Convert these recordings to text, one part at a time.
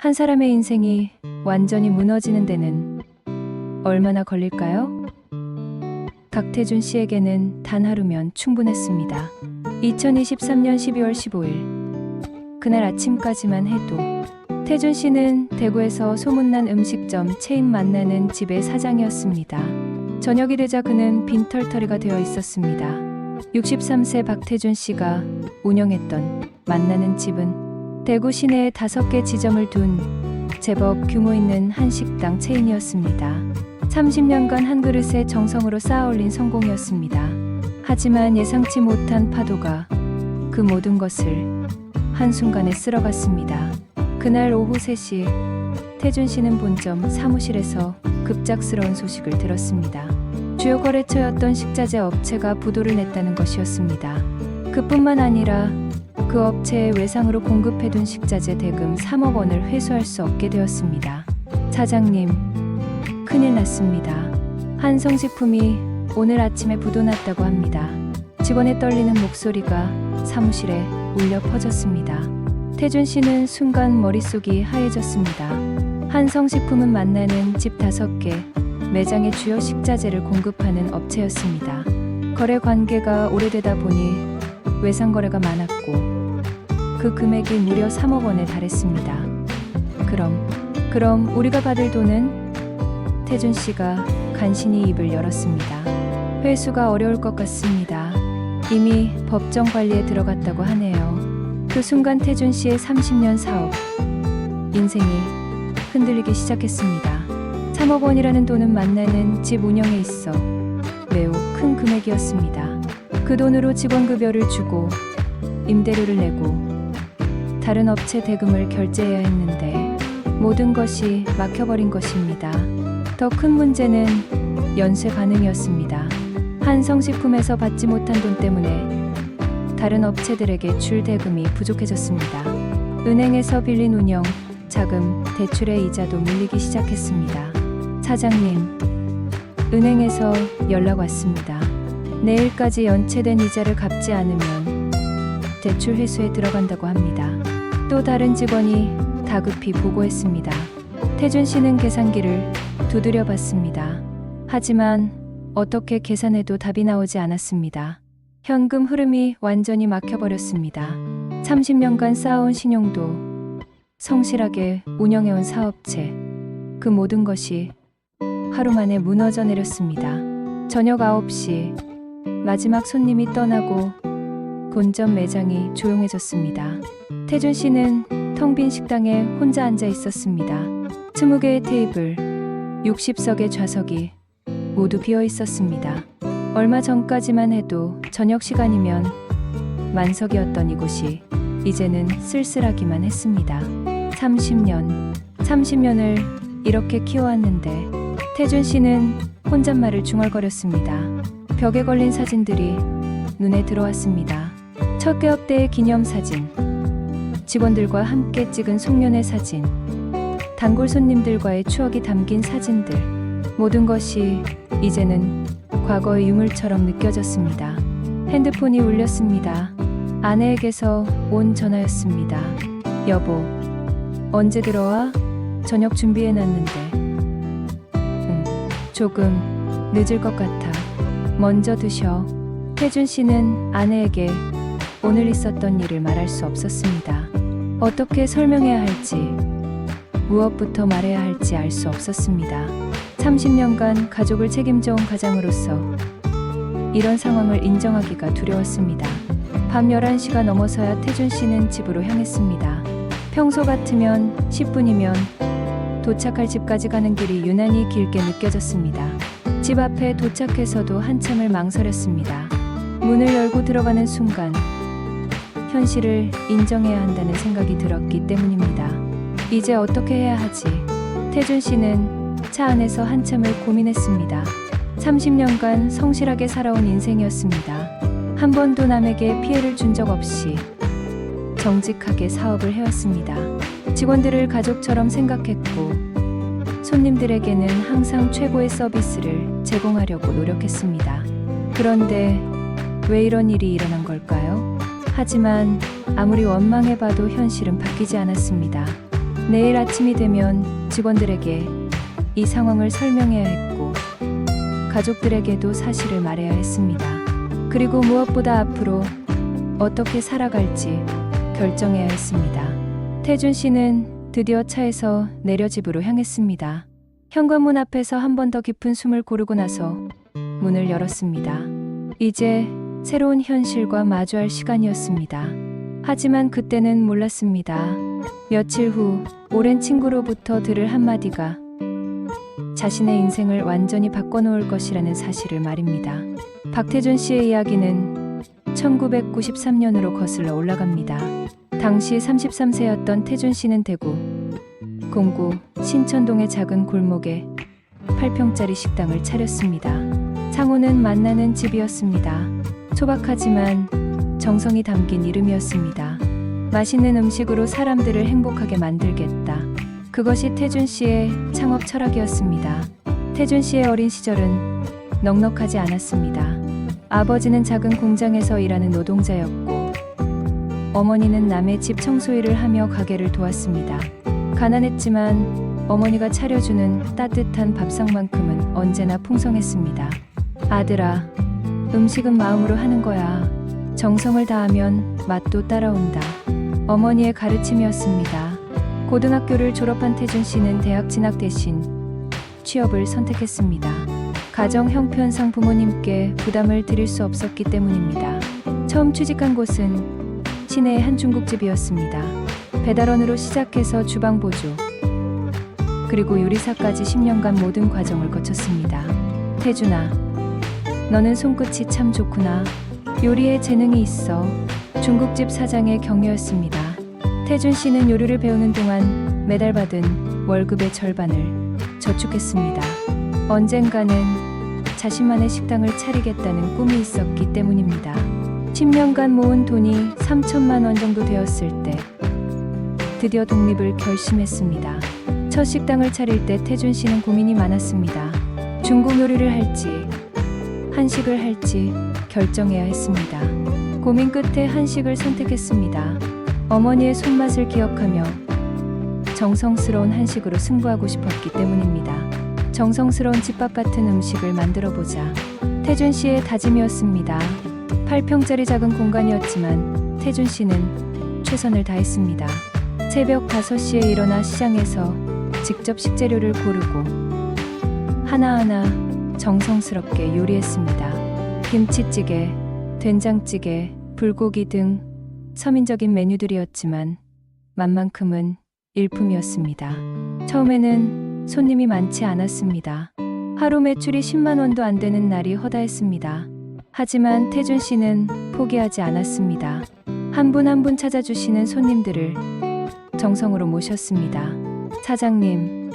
한 사람의 인생이 완전히 무너지는 데는 얼마나 걸릴까요? 박태준 씨에게는 단 하루면 충분했습니다. 2023년 12월 15일 그날 아침까지만 해도 태준 씨는 대구에서 소문난 음식점 체인 만나는 집의 사장이었습니다. 저녁이 되자 그는 빈털터리가 되어 있었습니다. 63세 박태준 씨가 운영했던 만나는 집은 대구 시내에 5개 지점을 둔 제법 규모 있는 한식당 체인이었습니다. 30년간 한 그릇에 정성으로 쌓아올린 성공이었습니다. 하지만 예상치 못한 파도가 그 모든 것을 한순간에 쓸어갔습니다. 그날 오후 3시 태준 씨는 본점 사무실에서 급작스러운 소식을 들었습니다. 주요 거래처였던 식자재 업체가 부도를 냈다는 것이었습니다. 그뿐만 아니라 그 업체에 외상으로 공급해둔 식자재 대금 3억 원을 회수할 수 없게 되었습니다. 사장님, 큰일 났습니다. 한성식품이 오늘 아침에 부도 났다고 합니다. 직원의 떨리는 목소리가 사무실에 울려 퍼졌습니다. 태준 씨는 순간 머릿속이 하얘졌습니다. 한성식품은 만나는 집 5개 매장의 주요 식자재를 공급하는 업체였습니다. 거래 관계가 오래되다 보니 외상 거래가 많았고 그 금액이 무려 3억 원에 달했습니다. 그럼 우리가 받을 돈은? 태준 씨가 간신히 입을 열었습니다. 회수가 어려울 것 같습니다. 이미 법정 관리에 들어갔다고 하네요. 그 순간 태준 씨의 30년 사업 인생이 흔들리기 시작했습니다. 3억 원이라는 돈은 만나는 집 운영에 있어 매우 큰 금액이었습니다. 그 돈으로 직원급여를 주고 임대료를 내고 다른 업체 대금을 결제해야 했는데 모든 것이 막혀버린 것입니다. 더 큰 문제는 연쇄 반응이었습니다. 한성식품에서 받지 못한 돈 때문에 다른 업체들에게 줄 대금이 부족해졌습니다. 은행에서 빌린 운영, 자금, 대출의 이자도 밀리기 시작했습니다. 사장님, 은행에서 연락 왔습니다. 내일까지 연체된 이자를 갚지 않으면 대출 회수에 들어간다고 합니다. 또 다른 직원이 다급히 보고했습니다. 태준 씨는 계산기를 두드려 봤습니다. 하지만 어떻게 계산해도 답이 나오지 않았습니다. 현금 흐름이 완전히 막혀버렸습니다. 30년간 쌓아온 신용도 성실하게 운영해온 사업체, 그 모든 것이 하루 만에 무너져 내렸습니다. 저녁 9시 마지막 손님이 떠나고 본점 매장이 조용해졌습니다. 태준 씨는 텅 빈 식당에 혼자 앉아 있었습니다. 20개의 테이블, 60석의 좌석이 모두 비어 있었습니다. 얼마 전까지만 해도 저녁 시간이면 만석이었던 이곳이 이제는 쓸쓸하기만 했습니다. 30년을 이렇게 키워왔는데 태준 씨는 혼잣말을 중얼거렸습니다. 벽에 걸린 사진들이 눈에 들어왔습니다. 첫 개업 때의 기념사진, 직원들과 함께 찍은 송년회 사진, 단골 손님들과의 추억이 담긴 사진들, 모든 것이 이제는 과거의 유물처럼 느껴졌습니다. 핸드폰이 울렸습니다. 아내에게서 온 전화였습니다. 여보, 언제 들어와? 저녁 준비해놨는데. 조금 늦을 것 같아. 먼저 드셔. 태준 씨는 아내에게 오늘 있었던 일을 말할 수 없었습니다. 어떻게 설명해야 할지, 무엇부터 말해야 할지 알 수 없었습니다. 30년간 가족을 책임져온 가장으로서 이런 상황을 인정하기가 두려웠습니다. 밤 11시가 넘어서야 태준 씨는 집으로 향했습니다. 평소 같으면 10분이면 도착할 집까지 가는 길이 유난히 길게 느껴졌습니다. 집 앞에 도착해서도 한참을 망설였습니다. 문을 열고 들어가는 순간 현실을 인정해야 한다는 생각이 들었기 때문입니다. 이제 어떻게 해야 하지? 태준 씨는 차 안에서 한참을 고민했습니다. 30년간 성실하게 살아온 인생이었습니다. 한 번도 남에게 피해를 준 적 없이 정직하게 사업을 해왔습니다. 직원들을 가족처럼 생각했고 손님들에게는 항상 최고의 서비스를 제공하려고 노력했습니다. 그런데 왜 이런 일이 일어난 걸까요? 하지만 아무리 원망해봐도 현실은 바뀌지 않았습니다. 내일 아침이 되면 직원들에게 이 상황을 설명해야 했고 가족들에게도 사실을 말해야 했습니다. 그리고 무엇보다 앞으로 어떻게 살아갈지 결정해야 했습니다. 태준 씨는 드디어 차에서 내려 집으로 향했습니다. 현관문 앞에서 한 번 더 깊은 숨을 고르고 나서 문을 열었습니다. 이제 새로운 현실과 마주할 시간이었습니다. 하지만 그때는 몰랐습니다. 며칠 후 오랜 친구로부터 들을 한마디가 자신의 인생을 완전히 바꿔놓을 것이라는 사실을 말입니다. 박태준 씨의 이야기는 1993년으로 거슬러 올라갑니다. 당시 33세였던 태준 씨는 대구 공구 신천동의 작은 골목에 8평짜리 식당을 차렸습니다. 상호는 만나는 집이었습니다. 소박하지만 정성이 담긴 이름이었습니다. 맛있는 음식으로 사람들을 행복하게 만들겠다. 그것이 태준 씨의 창업 철학이었습니다. 태준 씨의 어린 시절은 넉넉하지 않았습니다. 아버지는 작은 공장에서 일하는 노동자였고 어머니는 남의 집 청소 일을 하며 가게를 도왔습니다. 가난했지만 어머니가 차려주는 따뜻한 밥상만큼은 언제나 풍성했습니다. 아들아, 음식은 마음으로 하는 거야. 정성을 다하면 맛도 따라온다. 어머니의 가르침이었습니다. 고등학교를 졸업한 태준 씨는 대학 진학 대신 취업을 선택했습니다. 가정 형편상 부모님께 부담을 드릴 수 없었기 때문입니다. 처음 취직한 곳은 시내의 한 중국집이었습니다. 배달원으로 시작해서 주방 보조, 그리고 요리사까지 10년간 모든 과정을 거쳤습니다. 태준아, 너는 손끝이 참 좋구나. 요리에 재능이 있어. 중국집 사장의 격려였습니다. 태준 씨는 요리를 배우는 동안 매달 받은 월급의 절반을 저축했습니다. 언젠가는 자신만의 식당을 차리겠다는 꿈이 있었기 때문입니다. 10년간 모은 돈이 3천만 원 정도 되었을 때 드디어 독립을 결심했습니다. 첫 식당을 차릴 때 태준 씨는 고민이 많았습니다. 중국 요리를 할지 한식을 할지 결정해야 했습니다. 고민 끝에 한식을 선택했습니다. 어머니의 손맛을 기억하며 정성스러운 한식으로 승부하고 싶었기 때문입니다. 정성스러운 집밥 같은 음식을 만들어보자. 태준 씨의 다짐이었습니다. 8평짜리 작은 공간이었지만 태준 씨는 최선을 다했습니다. 새벽 5시에 일어나 시장에서 직접 식재료를 고르고 하나하나 정성스럽게 요리했습니다. 김치찌개, 된장찌개, 불고기 등 서민적인 메뉴들이었지만 맛만큼은 일품이었습니다. 처음에는 손님이 많지 않았습니다. 하루 매출이 10만 원도 안 되는 날이 허다했습니다. 하지만 태준 씨는 포기하지 않았습니다. 한 분 한 분 찾아주시는 손님들을 정성으로 모셨습니다. 사장님,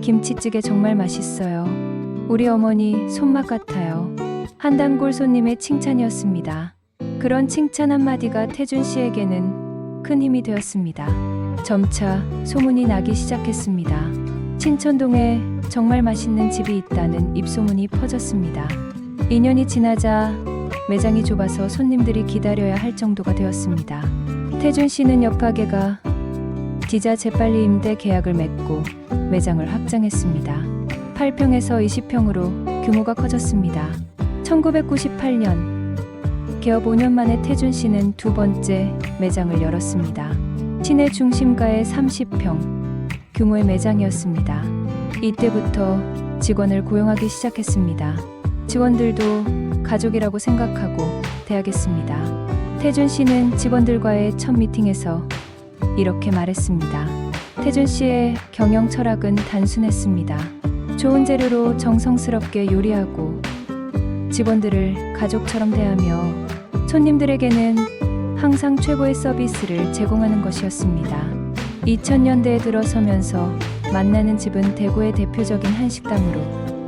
김치찌개 정말 맛있어요. 우리 어머니 손맛 같아요. 한 단골 손님의 칭찬이었습니다. 그런 칭찬 한마디가 태준 씨에게는 큰 힘이 되었습니다. 점차 소문이 나기 시작했습니다. 신천동에 정말 맛있는 집이 있다는 입소문이 퍼졌습니다. 2년이 지나자 매장이 좁아서 손님들이 기다려야 할 정도가 되었습니다. 태준 씨는 옆 가게가 디자 재빨리 임대 계약을 맺고 매장을 확장했습니다. 8평에서 20평으로 규모가 커졌습니다. 1998년 개업 5년 만에 태준 씨는 두 번째 매장을 열었습니다. 시내 중심가의 30평 규모의 매장이었습니다. 이때부터 직원을 고용하기 시작했습니다. 직원들도 가족이라고 생각하고 대하겠습니다. 태준 씨는 직원들과의 첫 미팅에서 이렇게 말했습니다. 태준 씨의 경영 철학은 단순했습니다. 좋은 재료로 정성스럽게 요리하고 직원들을 가족처럼 대하며 손님들에게는 항상 최고의 서비스를 제공하는 것이었습니다. 2000년대에 들어서면서 만나는 집은 대구의 대표적인 한식당으로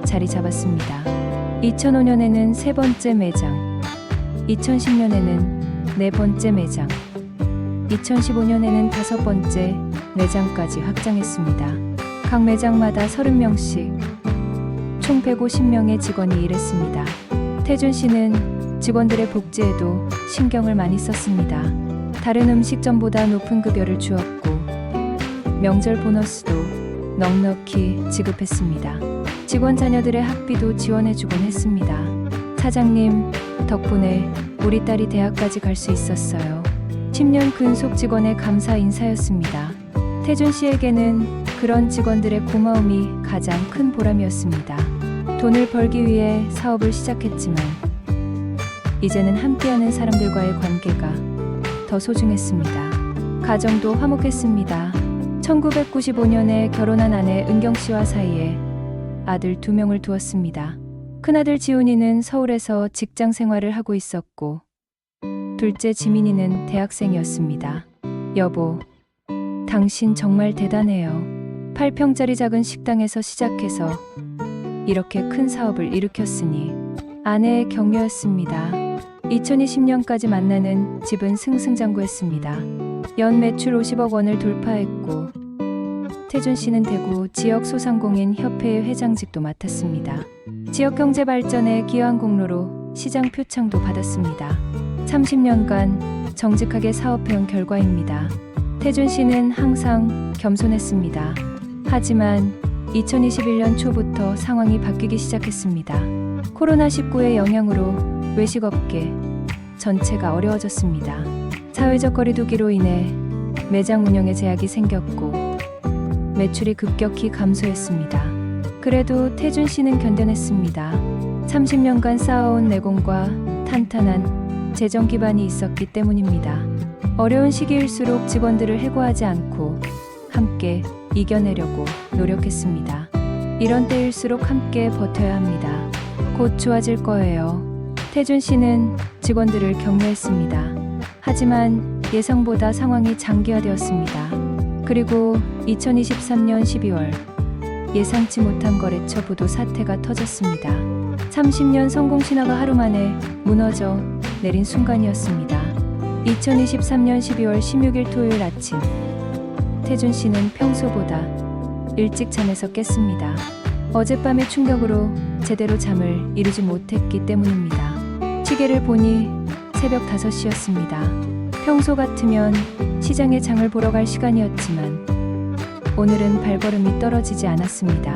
자리 잡았습니다. 2005년에는 세 번째 매장, 2010년에는 네 번째 매장, 2015년에는 다섯 번째 매장까지 확장했습니다. 각 매장마다 30명씩 총 150명의 직원이 일했습니다. 태준 씨는 직원들의 복지에도 신경을 많이 썼습니다. 다른 음식점보다 높은 급여를 주었고 명절 보너스도 넉넉히 지급했습니다. 직원 자녀들의 학비도 지원해주곤 했습니다. 사장님 덕분에 우리 딸이 대학까지 갈 수 있었어요. 10년 근속 직원의 감사 인사였습니다. 태준 씨에게는 그런 직원들의 고마움이 가장 큰 보람이었습니다. 돈을 벌기 위해 사업을 시작했지만 이제는 함께하는 사람들과의 관계가 더 소중했습니다. 가정도 화목했습니다. 1995년에 결혼한 아내 은경 씨와 사이에 아들 2명을 두었습니다. 큰아들 지훈이는 서울에서 직장 생활을 하고 있었고 둘째 지민이는 대학생이었습니다. 여보, 당신 정말 대단해요. 8평짜리 작은 식당에서 시작해서 이렇게 큰 사업을 일으켰으니 아내의 격려였습니다. 2020년까지 만나는 집은 승승장구했습니다. 연 매출 50억 원을 돌파했고 태준 씨는 대구 지역 소상공인 협회의 회장직도 맡았습니다. 지역 경제 발전에 기여한 공로로 시장 표창도 받았습니다. 30년간 정직하게 사업해온 결과입니다. 태준 씨는 항상 겸손했습니다. 하지만 2021년 초부터 상황이 바뀌기 시작했습니다. 코로나19의 영향으로 외식업계 전체가 어려워졌습니다. 사회적 거리두기로 인해 매장 운영에 제약이 생겼고 매출이 급격히 감소했습니다. 그래도 태준 씨는 견뎌냈습니다. 30년간 쌓아온 내공과 탄탄한 재정 기반이 있었기 때문입니다. 어려운 시기일수록 직원들을 해고하지 않고 함께 이겨내려고 노력했습니다. 이런 때일수록 함께 버텨야 합니다. 곧 좋아질 거예요. 태준 씨는 직원들을 격려했습니다. 하지만 예상보다 상황이 장기화되었습니다. 그리고 2023년 12월 예상치 못한 거래처 부도 사태가 터졌습니다. 30년 성공 신화가 하루 만에 무너져 내린 순간이었습니다. 2023년 12월 16일 토요일 아침 태준 씨는 평소보다 일찍 잠에서 깼습니다. 어젯밤의 충격으로 제대로 잠을 이루지 못했기 때문입니다. 시계를 보니 새벽 5시였습니다. 평소 같으면 시장에 장을 보러 갈 시간이었지만 오늘은 발걸음이 떨어지지 않았습니다.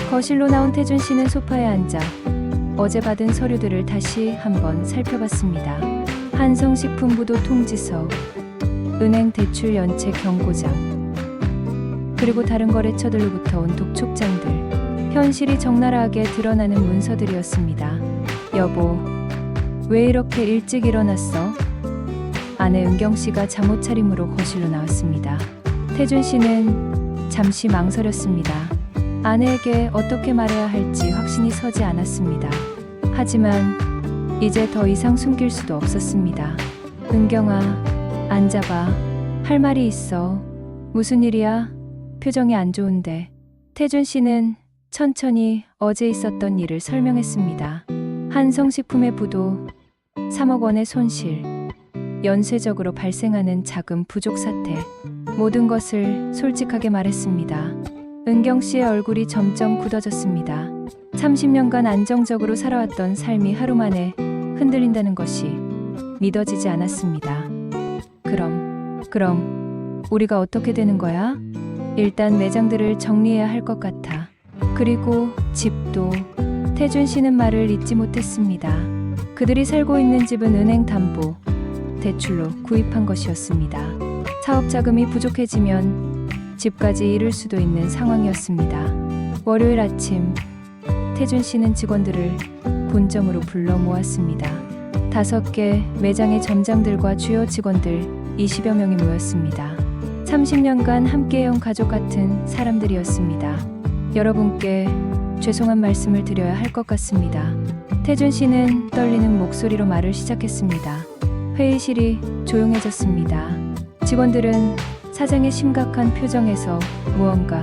거실로 나온 태준 씨는 소파에 앉아 어제 받은 서류들을 다시 한번 살펴봤습니다. 한성식품부도 통지서, 은행 대출 연체 경고장, 그리고 다른 거래처들로부터 온 독촉장들, 현실이 적나라하게 드러나는 문서들이었습니다. 여보, 왜 이렇게 일찍 일어났어? 아내 은경 씨가 잠옷 차림으로 거실로 나왔습니다. 태준 씨는 잠시 망설였습니다. 아내에게 어떻게 말해야 할지 확신이 서지 않았습니다. 하지만 이제 더 이상 숨길 수도 없었습니다. 은경아, 앉아봐. 할 말이 있어. 무슨 일이야? 표정이 안 좋은데. 태준 씨는 천천히 어제 있었던 일을 설명했습니다. 한성식품의 부도, 3억 원의 손실, 연쇄적으로 발생하는 자금 부족 사태, 모든 것을 솔직하게 말했습니다. 은경 씨의 얼굴이 점점 굳어졌습니다. 30년간 안정적으로 살아왔던 삶이 하루 만에 흔들린다는 것이 믿어지지 않았습니다. 그럼 우리가 어떻게 되는 거야? 일단 매장들을 정리해야 할 것 같아. 그리고 집도. 태준 씨는 말을 잇지 못했습니다. 그들이 살고 있는 집은 은행 담보, 대출로 구입한 것이었습니다. 사업 자금이 부족해지면 집까지 잃을 수도 있는 상황이었습니다. 월요일 아침 태준 씨는 직원들을 본점으로 불러 모았습니다. 5개 매장의 점장들과 주요 직원들 20여 명이 모였습니다. 30년간 함께해온 가족 같은 사람들이었습니다. 여러분께 죄송한 말씀을 드려야 할 것 같습니다. 태준 씨는 떨리는 목소리로 말을 시작했습니다. 회의실이 조용해졌습니다. 직원들은 사장의 심각한 표정에서 무언가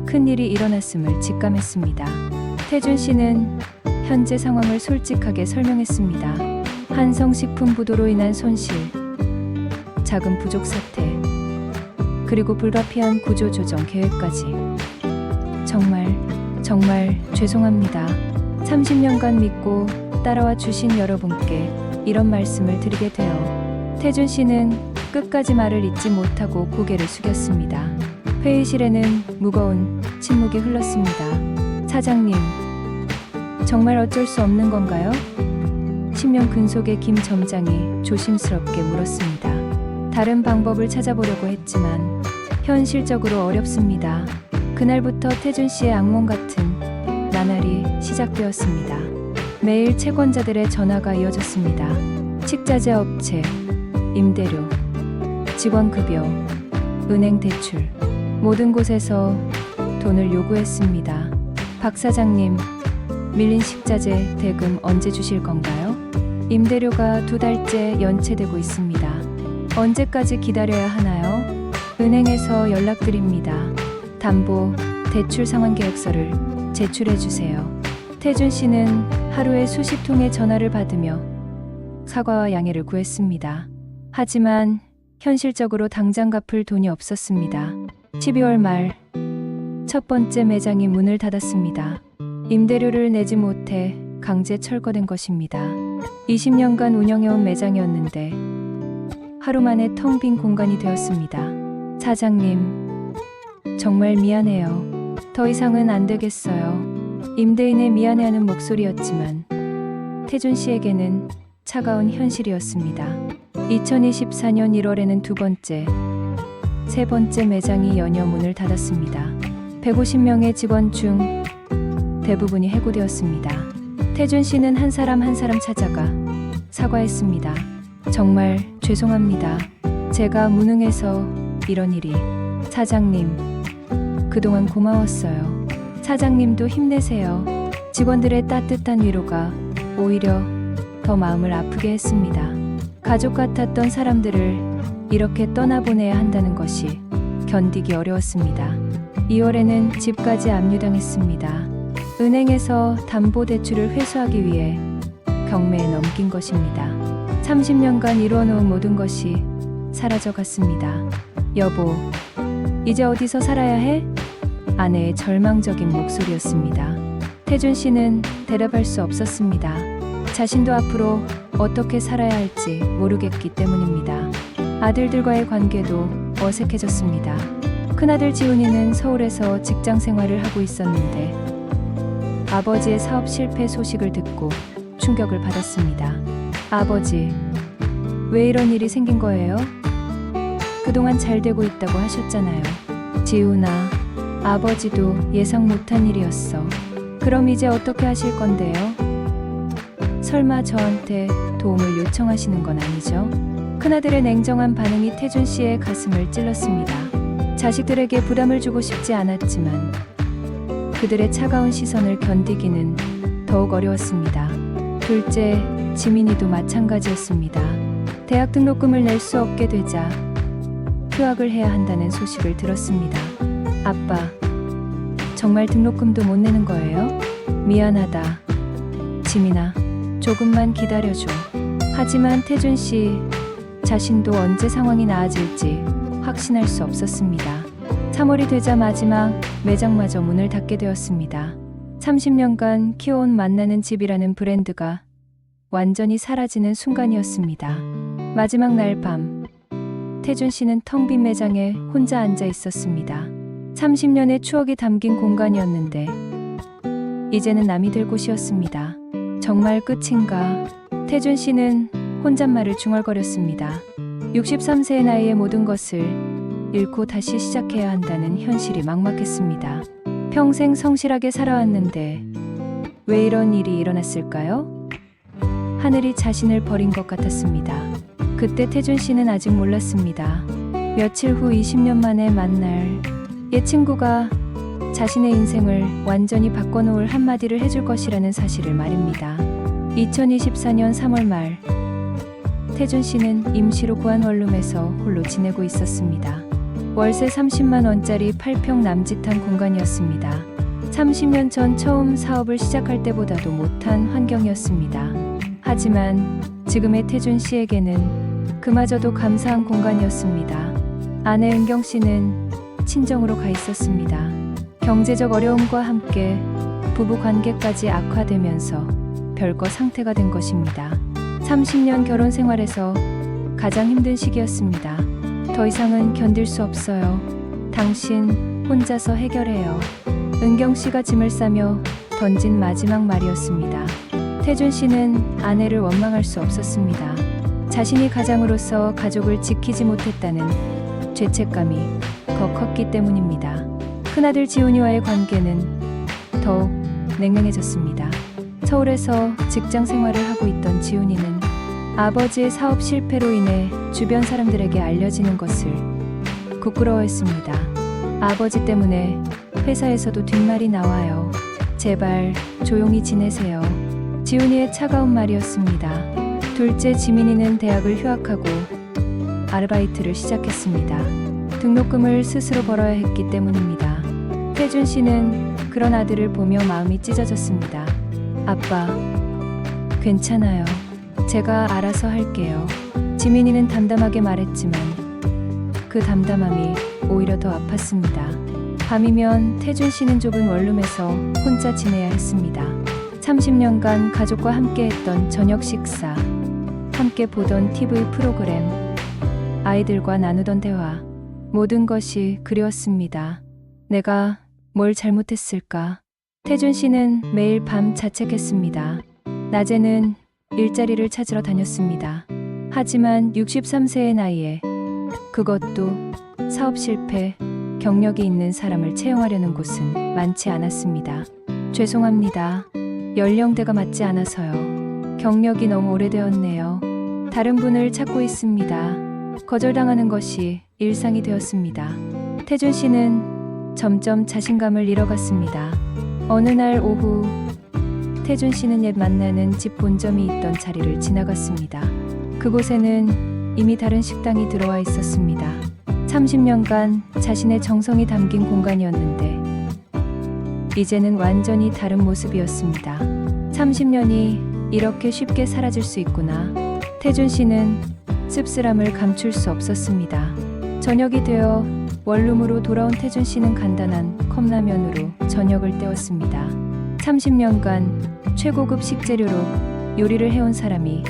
큰 일이 일어났음을 직감했습니다. 태준 씨는 현재 상황을 솔직하게 설명했습니다. 한성식품 부도로 인한 손실, 자금 부족 사태, 그리고 불가피한 구조조정 계획까지. 정말 죄송합니다. 30년간 믿고 따라와 주신 여러분께 이런 말씀을 드리게 되어 태준 씨는 끝까지 말을 잇지 못하고 고개를 숙였습니다. 회의실에는 무거운 침묵이 흘렀습니다. 사장님, 정말 어쩔 수 없는 건가요? 10년 근속의 김 점장이 조심스럽게 물었습니다. 다른 방법을 찾아보려고 했지만 현실적으로 어렵습니다. 그날부터 태준 씨의 악몽 같은 나날이 시작되었습니다. 매일 채권자들의 전화가 이어졌습니다. 식자재 업체, 임대료, 직원 급여, 은행 대출, 모든 곳에서 돈을 요구했습니다. 박 사장님, 밀린 식자재 대금 언제 주실 건가요? 임대료가 2달째 연체되고 있습니다. 언제까지 기다려야 하나요? 은행에서 연락드립니다. 담보, 대출 상환 계획서를 제출해 주세요. 태준 씨는 하루에 수십 통의 전화를 받으며 사과와 양해를 구했습니다. 하지만 현실적으로 당장 갚을 돈이 없었습니다. 12월 말 첫 번째 매장이 문을 닫았습니다. 임대료를 내지 못해 강제 철거된 것입니다. 20년간 운영해온 매장이었는데 하루 만에 텅 빈 공간이 되었습니다. 사장님, 정말 미안해요. 더 이상은 안 되겠어요. 임대인의 미안해하는 목소리였지만 태준 씨에게는 차가운 현실이었습니다. 2024년 1월에는 두 번째, 세 번째 매장이 연이어 문을 닫았습니다. 150명의 직원 중 대부분이 해고되었습니다. 태준 씨는 한 사람 한 사람 찾아가 사과했습니다. 정말 죄송합니다. 제가 무능해서 이런 일이. 사장님, 그동안 고마웠어요. 사장님도 힘내세요. 직원들의 따뜻한 위로가 오히려 더 마음을 아프게 했습니다. 가족 같았던 사람들을 이렇게 떠나보내야 한다는 것이 견디기 어려웠습니다. 2월에는 집까지 압류당했습니다. 은행에서 담보대출을 회수하기 위해 경매에 넘긴 것입니다. 30년간 이루어놓은 모든 것이 사라져갔습니다. 여보, 이제 어디서 살아야 해? 아내의 절망적인 목소리였습니다. 태준 씨는 대답할 수 없었습니다. 자신도 앞으로 어떻게 살아야 할지 모르겠기 때문입니다. 아들들과의 관계도 어색해졌습니다. 큰아들 지훈이는 서울에서 직장 생활을 하고 있었는데 아버지의 사업 실패 소식을 듣고 충격을 받았습니다. 아버지, 왜 이런 일이 생긴 거예요? 그동안 잘 되고 있다고 하셨잖아요. 지훈아, 아버지도 예상 못한 일이었어. 그럼 이제 어떻게 하실 건데요? 설마 저한테 도움을 요청하시는 건 아니죠? 큰아들의 냉정한 반응이 태준 씨의 가슴을 찔렀습니다. 자식들에게 부담을 주고 싶지 않았지만 그들의 차가운 시선을 견디기는 더욱 어려웠습니다. 둘째, 지민이도 마찬가지였습니다. 대학 등록금을 낼 수 없게 되자 휴학을 해야 한다는 소식을 들었습니다. 아빠, 정말 등록금도 못 내는 거예요? 미안하다. 지민아, 조금만 기다려줘. 하지만 태준 씨 자신도 언제 상황이 나아질지 확신할 수 없었습니다. 3월이 되자 마지막 매장마저 문을 닫게 되었습니다. 30년간 키워온 만나는 집이라는 브랜드가 완전히 사라지는 순간이었습니다. 마지막 날 밤, 태준 씨는 텅 빈 매장에 혼자 앉아 있었습니다. 30년의 추억이 담긴 공간이었는데 이제는 남이 될 곳이었습니다. 정말 끝인가? 태준 씨는 혼잣말을 중얼거렸습니다. 63세의 나이에 모든 것을 잃고 다시 시작해야 한다는 현실이 막막했습니다. 평생 성실하게 살아왔는데 왜 이런 일이 일어났을까요? 하늘이 자신을 버린 것 같았습니다. 그때 태준 씨는 아직 몰랐습니다. 며칠 후 20년 만에 만날 옛 친구가 자신의 인생을 완전히 바꿔놓을 한마디를 해줄 것이라는 사실을 말입니다. 2024년 3월 말, 태준 씨는 임시로 구한 원룸에서 홀로 지내고 있었습니다. 월세 30만 원짜리 8평 남짓한 공간이었습니다. 30년 전 처음 사업을 시작할 때보다도 못한 환경이었습니다. 하지만 지금의 태준 씨에게는 그마저도 감사한 공간이었습니다. 아내 은경 씨는 친정으로 가 있었습니다. 경제적 어려움과 함께 부부 관계까지 악화되면서 별거 상태가 된 것입니다. 30년 결혼 생활에서 가장 힘든 시기였습니다. 더 이상은 견딜 수 없어요. 당신 혼자서 해결해요. 은경 씨가 짐을 싸며 던진 마지막 말이었습니다. 태준 씨는 아내를 원망할 수 없었습니다. 자신이 가장으로서 가족을 지키지 못했다는 죄책감이 더 컸기 때문입니다. 큰아들 지훈이와의 관계는 더욱 냉랭해졌습니다. 서울에서 직장 생활을 하고 있던 지훈이는 아버지의 사업 실패로 인해 주변 사람들에게 알려지는 것을 부끄러워했습니다. 아버지 때문에 회사에서도 뒷말이 나와요. 제발 조용히 지내세요. 지훈이의 차가운 말이었습니다. 둘째 지민이는 대학을 휴학하고 아르바이트를 시작했습니다. 등록금을 스스로 벌어야 했기 때문입니다. 태준 씨는 그런 아들을 보며 마음이 찢어졌습니다. 아빠, 괜찮아요. 제가 알아서 할게요. 지민이는 담담하게 말했지만 그 담담함이 오히려 더 아팠습니다. 밤이면 태준 씨는 좁은 원룸에서 혼자 지내야 했습니다. 30년간 가족과 함께 했던 저녁 식사, 함께 보던 TV 프로그램, 아이들과 나누던 대화, 모든 것이 그리웠습니다. 내가 뭘 잘못했을까? 태준 씨는 매일 밤 자책했습니다. 낮에는 일자리를 찾으러 다녔습니다. 하지만 63세의 나이에 그것도 사업 실패, 경력이 있는 사람을 채용하려는 곳은 많지 않았습니다. 죄송합니다. 연령대가 맞지 않아서요. 경력이 너무 오래되었네요. 다른 분을 찾고 있습니다. 거절당하는 것이 일상이 되었습니다. 태준 씨는 점점 자신감을 잃어갔습니다. 어느 날 오후 태준 씨는 옛 만나는 집 본점이 있던 자리를 지나갔습니다. 그곳에는 이미 다른 식당이 들어와 있었습니다. 30년간 자신의 정성이 담긴 공간이었는데 이제는 완전히 다른 모습이었습니다. 30년이 이렇게 쉽게 사라질 수 있구나. 태준 씨는 씁쓸함을 감출 수 없었습니다. 저녁이 되어 원룸으로 돌아온 태준 씨는 간단한 컵라면으로 저녁을 때웠습니다. 30년간 최고급 식재료로 요리를 해온 사람이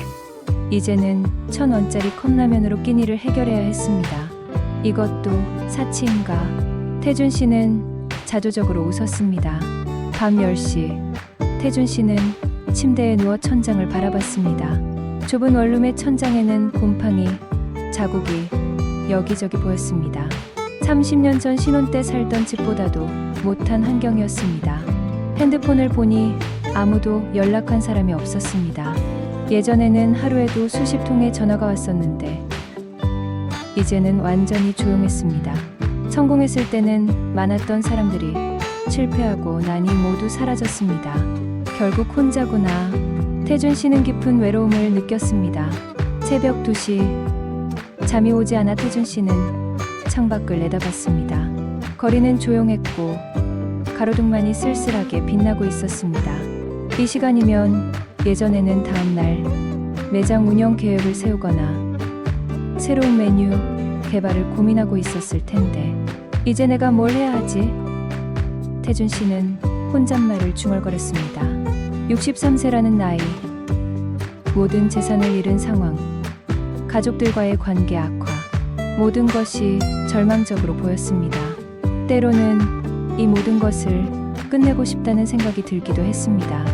이제는 1,000원짜리 컵라면으로 끼니를 해결해야 했습니다. 이것도 사치인가? 태준 씨는 자조적으로 웃었습니다. 밤 10시, 태준 씨는 침대에 누워 천장을 바라봤습니다. 좁은 원룸의 천장에는 곰팡이, 자국이 여기저기 보였습니다. 30년 전 신혼 때 살던 집보다도 못한 환경이었습니다. 핸드폰을 보니 아무도 연락한 사람이 없었습니다. 예전에는 하루에도 수십 통의 전화가 왔었는데 이제는 완전히 조용했습니다. 성공했을 때는 많았던 사람들이 실패하고 나니 모두 사라졌습니다. 결국 혼자구나. 태준 씨는 깊은 외로움을 느꼈습니다. 새벽 2시, 잠이 오지 않아 태준 씨는 창밖을 내다봤습니다. 거리는 조용했고 가로등만이 쓸쓸하게 빛나고 있었습니다. 이 시간이면 예전에는 다음날 매장 운영 계획을 세우거나 새로운 메뉴 개발을 고민하고 있었을 텐데 이제 내가 뭘 해야 하지? 태준 씨는 혼잣말을 중얼거렸습니다. 63세라는 나이, 모든 재산을 잃은 상황, 가족들과의 관계 악화, 모든 것이 절망적으로 보였습니다. 때로는 이 모든 것을 끝내고 싶다는 생각이 들기도 했습니다.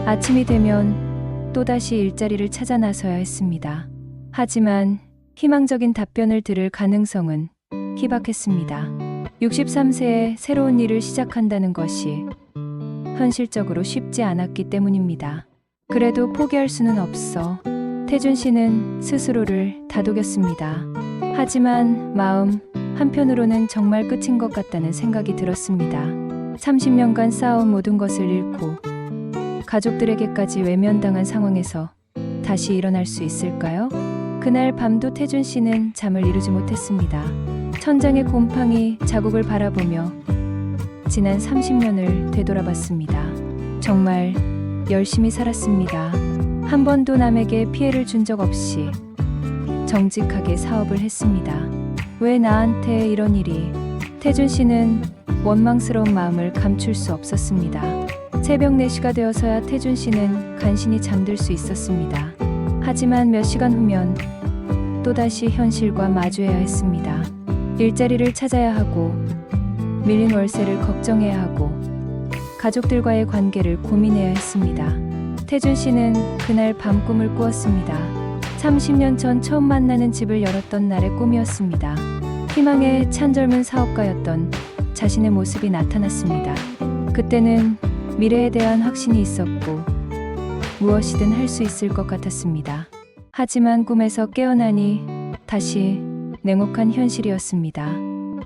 아침이 되면 또다시 일자리를 찾아 나서야 했습니다. 하지만 희망적인 답변을 들을 가능성은 희박했습니다. 63세에 새로운 일을 시작한다는 것이 현실적으로 쉽지 않았기 때문입니다. 그래도 포기할 수는 없어. 태준 씨는 스스로를 다독였습니다. 하지만 마음 한편으로는 정말 끝인 것 같다는 생각이 들었습니다. 30년간 쌓아온 모든 것을 잃고 가족들에게까지 외면당한 상황에서 다시 일어날 수 있을까요? 그날 밤도 태준 씨는 잠을 이루지 못했습니다. 천장의 곰팡이 자국을 바라보며 지난 30년을 되돌아봤습니다. 정말 열심히 살았습니다. 한 번도 남에게 피해를 준 적 없이 정직하게 사업을 했습니다. 왜 나한테 이런 일이? 태준 씨는 원망스러운 마음을 감출 수 없었습니다. 새벽 4시가 되어서야 태준 씨는 간신히 잠들 수 있었습니다. 하지만 몇 시간 후면 또다시 현실과 마주해야 했습니다. 일자리를 찾아야 하고 밀린 월세를 걱정해야 하고 가족들과의 관계를 고민해야 했습니다. 태준 씨는 그날 밤 꿈을 꾸었습니다. 30년 전 처음 만나는 집을 열었던 날의 꿈이었습니다. 희망에 찬 젊은 사업가였던 자신의 모습이 나타났습니다. 그때는 미래에 대한 확신이 있었고 무엇이든 할 수 있을 것 같았습니다. 하지만 꿈에서 깨어나니 다시 냉혹한 현실이었습니다.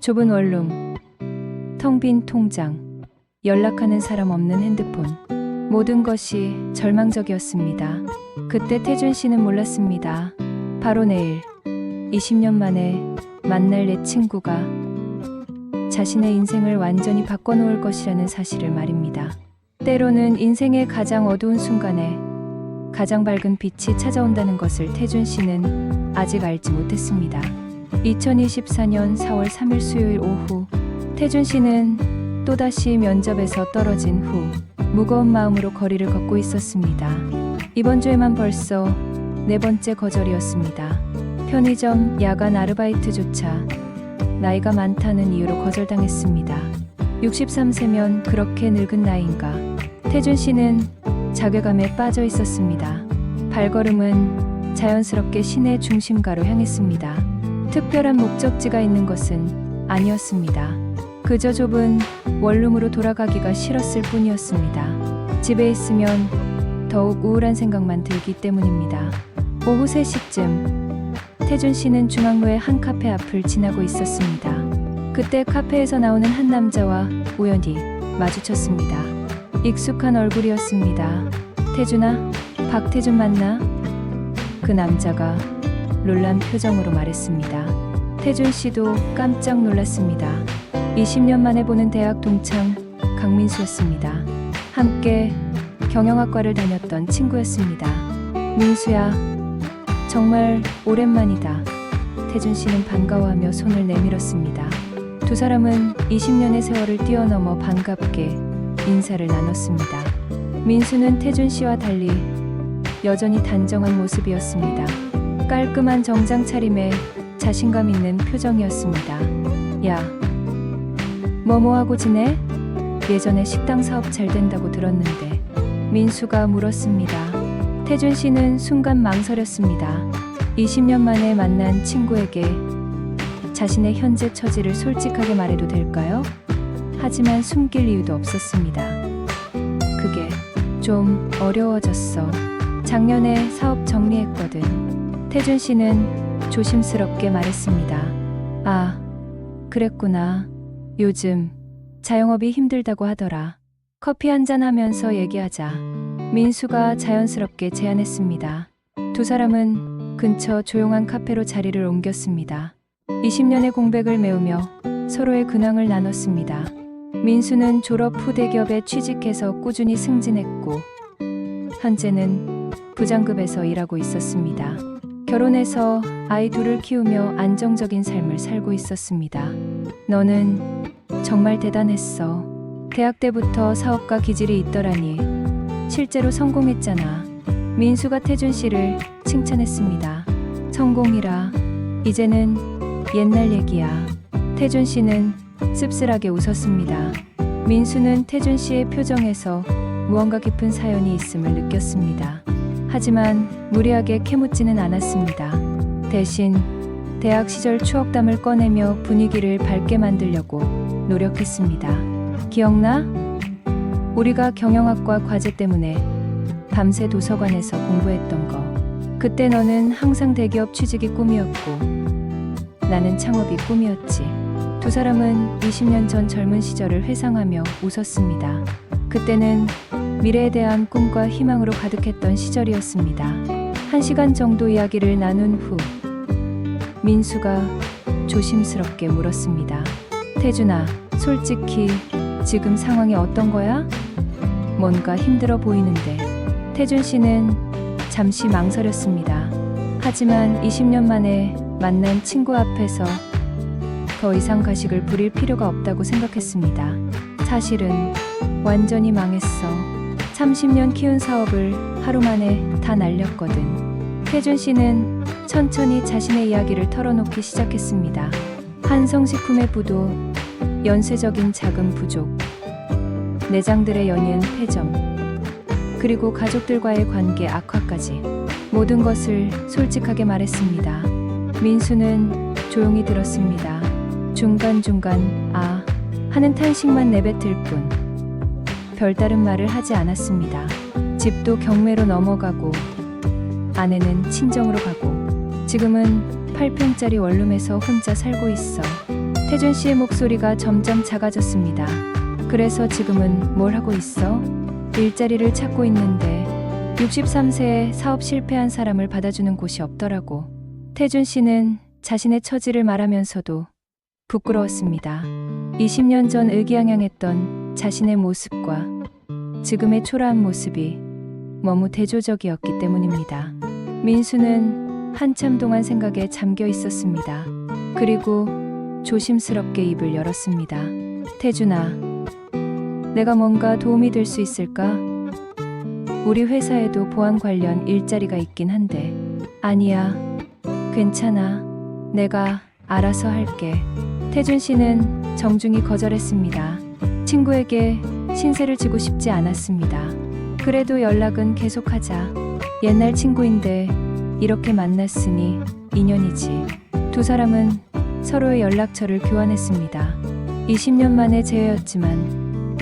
좁은 원룸, 텅 빈 통장, 연락하는 사람 없는 핸드폰, 모든 것이 절망적이었습니다. 그때 태준 씨는 몰랐습니다. 바로 내일 20년 만에 만날 내 친구가 자신의 인생을 완전히 바꿔놓을 것이라는 사실을 말입니다. 때로는 인생의 가장 어두운 순간에 가장 밝은 빛이 찾아온다는 것을 태준 씨는 아직 알지 못했습니다. 2024년 4월 3일 수요일 오후, 태준 씨는 또다시 면접에서 떨어진 후 무거운 마음으로 거리를 걷고 있었습니다. 이번 주에만 벌써 4번째 거절이었습니다. 편의점, 야간 아르바이트조차 나이가 많다는 이유로 거절당했습니다. 63세면 그렇게 늙은 나이인가? 태준 씨는 자괴감에 빠져 있었습니다. 발걸음은 자연스럽게 시내 중심가로 향했습니다. 특별한 목적지가 있는 것은 아니었습니다. 그저 좁은 원룸으로 돌아가기가 싫었을 뿐이었습니다. 집에 있으면 더욱 우울한 생각만 들기 때문입니다. 오후 3시쯤 태준 씨는 중앙로의 한 카페 앞을 지나고 있었습니다. 그때 카페에서 나오는 한 남자와 우연히 마주쳤습니다. 익숙한 얼굴이었습니다. 태준아, 박태준 맞나? 그 남자가 놀란 표정으로 말했습니다. 태준 씨도 깜짝 놀랐습니다. 20년 만에 보는 대학 동창 강민수였습니다. 함께 경영학과를 다녔던 친구였습니다. 민수야, 정말 오랜만이다. 태준 씨는 반가워하며 손을 내밀었습니다. 두 사람은 20년의 세월을 뛰어넘어 반갑게 인사를 나눴습니다. 민수는 태준 씨와 달리 여전히 단정한 모습이었습니다. 깔끔한 정장 차림에 자신감 있는 표정이었습니다. 야, 뭐하고 지내? 예전에 식당 사업 잘 된다고 들었는데. 민수가 물었습니다. 태준 씨는 순간 망설였습니다. 20년 만에 만난 친구에게 자신의 현재 처지를 솔직하게 말해도 될까요? 하지만 숨길 이유도 없었습니다. 그게 좀 어려워졌어. 작년에 사업 정리했거든. 태준 씨는 조심스럽게 말했습니다. 아, 그랬구나. 요즘 자영업이 힘들다고 하더라. 커피 한잔 하면서 얘기하자. 민수가 자연스럽게 제안했습니다. 두 사람은 근처 조용한 카페로 자리를 옮겼습니다. 20년의 공백을 메우며 서로의 근황을 나눴습니다. 민수는 졸업 후 대기업에 취직해서 꾸준히 승진했고 현재는 부장급에서 일하고 있었습니다. 결혼해서 아이 둘을 키우며 안정적인 삶을 살고 있었습니다. 너는 정말 대단했어. 대학 때부터 사업가 기질이 있더라니. 실제로 성공했잖아. 민수가 태준 씨를 칭찬했습니다. 성공이라 이제는 옛날 얘기야. 태준 씨는 씁쓸하게 웃었습니다. 민수는 태준 씨의 표정에서 무언가 깊은 사연이 있음을 느꼈습니다. 하지만 무리하게 캐묻지는 않았습니다. 대신 대학 시절 추억담을 꺼내며 분위기를 밝게 만들려고 노력했습니다. 기억나? 우리가 경영학과 과제 때문에 밤새 도서관에서 공부했던 거. 그때 너는 항상 대기업 취직이 꿈이었고 나는 창업이 꿈이었지. 두 사람은 20년 전 젊은 시절을 회상하며 웃었습니다. 그때는 미래에 대한 꿈과 희망으로 가득했던 시절이었습니다. 1시간 정도 이야기를 나눈 후 민수가 조심스럽게 물었습니다. 태준아, 솔직히 지금 상황이 어떤 거야? 뭔가 힘들어 보이는데. 태준 씨는 잠시 망설였습니다. 하지만 20년 만에 만난 친구 앞에서 더 이상 가식을 부릴 필요가 없다고 생각했습니다. 사실은 완전히 망했어. 30년 키운 사업을 하루 만에 다 날렸거든. 태준 씨는 천천히 자신의 이야기를 털어놓기 시작했습니다. 한성식품의 부도, 연쇄적인 자금 부족, 내장들의 연이은 폐점, 그리고 가족들과의 관계 악화까지 모든 것을 솔직하게 말했습니다. 민수는 조용히 들었습니다. 중간중간 아 하는 탄식만 내뱉을 뿐 별다른 말을 하지 않았습니다. 집도 경매로 넘어가고 아내는 친정으로 가고 지금은 8평짜리 원룸에서 혼자 살고 있어. 태준 씨의 목소리가 점점 작아졌습니다. 그래서 지금은 뭘 하고 있어? 일자리를 찾고 있는데 63세에 사업 실패한 사람을 받아주는 곳이 없더라고. 태준 씨는 자신의 처지를 말하면서도 부끄러웠습니다. 20년 전 의기양양했던 자신의 모습과 지금의 초라한 모습이 너무 대조적이었기 때문입니다. 민수는 한참 동안 생각에 잠겨 있었습니다. 그리고 조심스럽게 입을 열었습니다. 태준아, 내가 뭔가 도움이 될 수 있을까? 우리 회사에도 보안 관련 일자리가 있긴 한데. 아니야, 괜찮아. 내가 알아서 할게. 태준 씨는 정중히 거절했습니다. 친구에게 신세를 지고 싶지 않았습니다. 그래도 연락은 계속하자. 옛날 친구인데 이렇게 만났으니 인연이지. 두 사람은 서로의 연락처를 교환했습니다. 20년 만의 재회였지만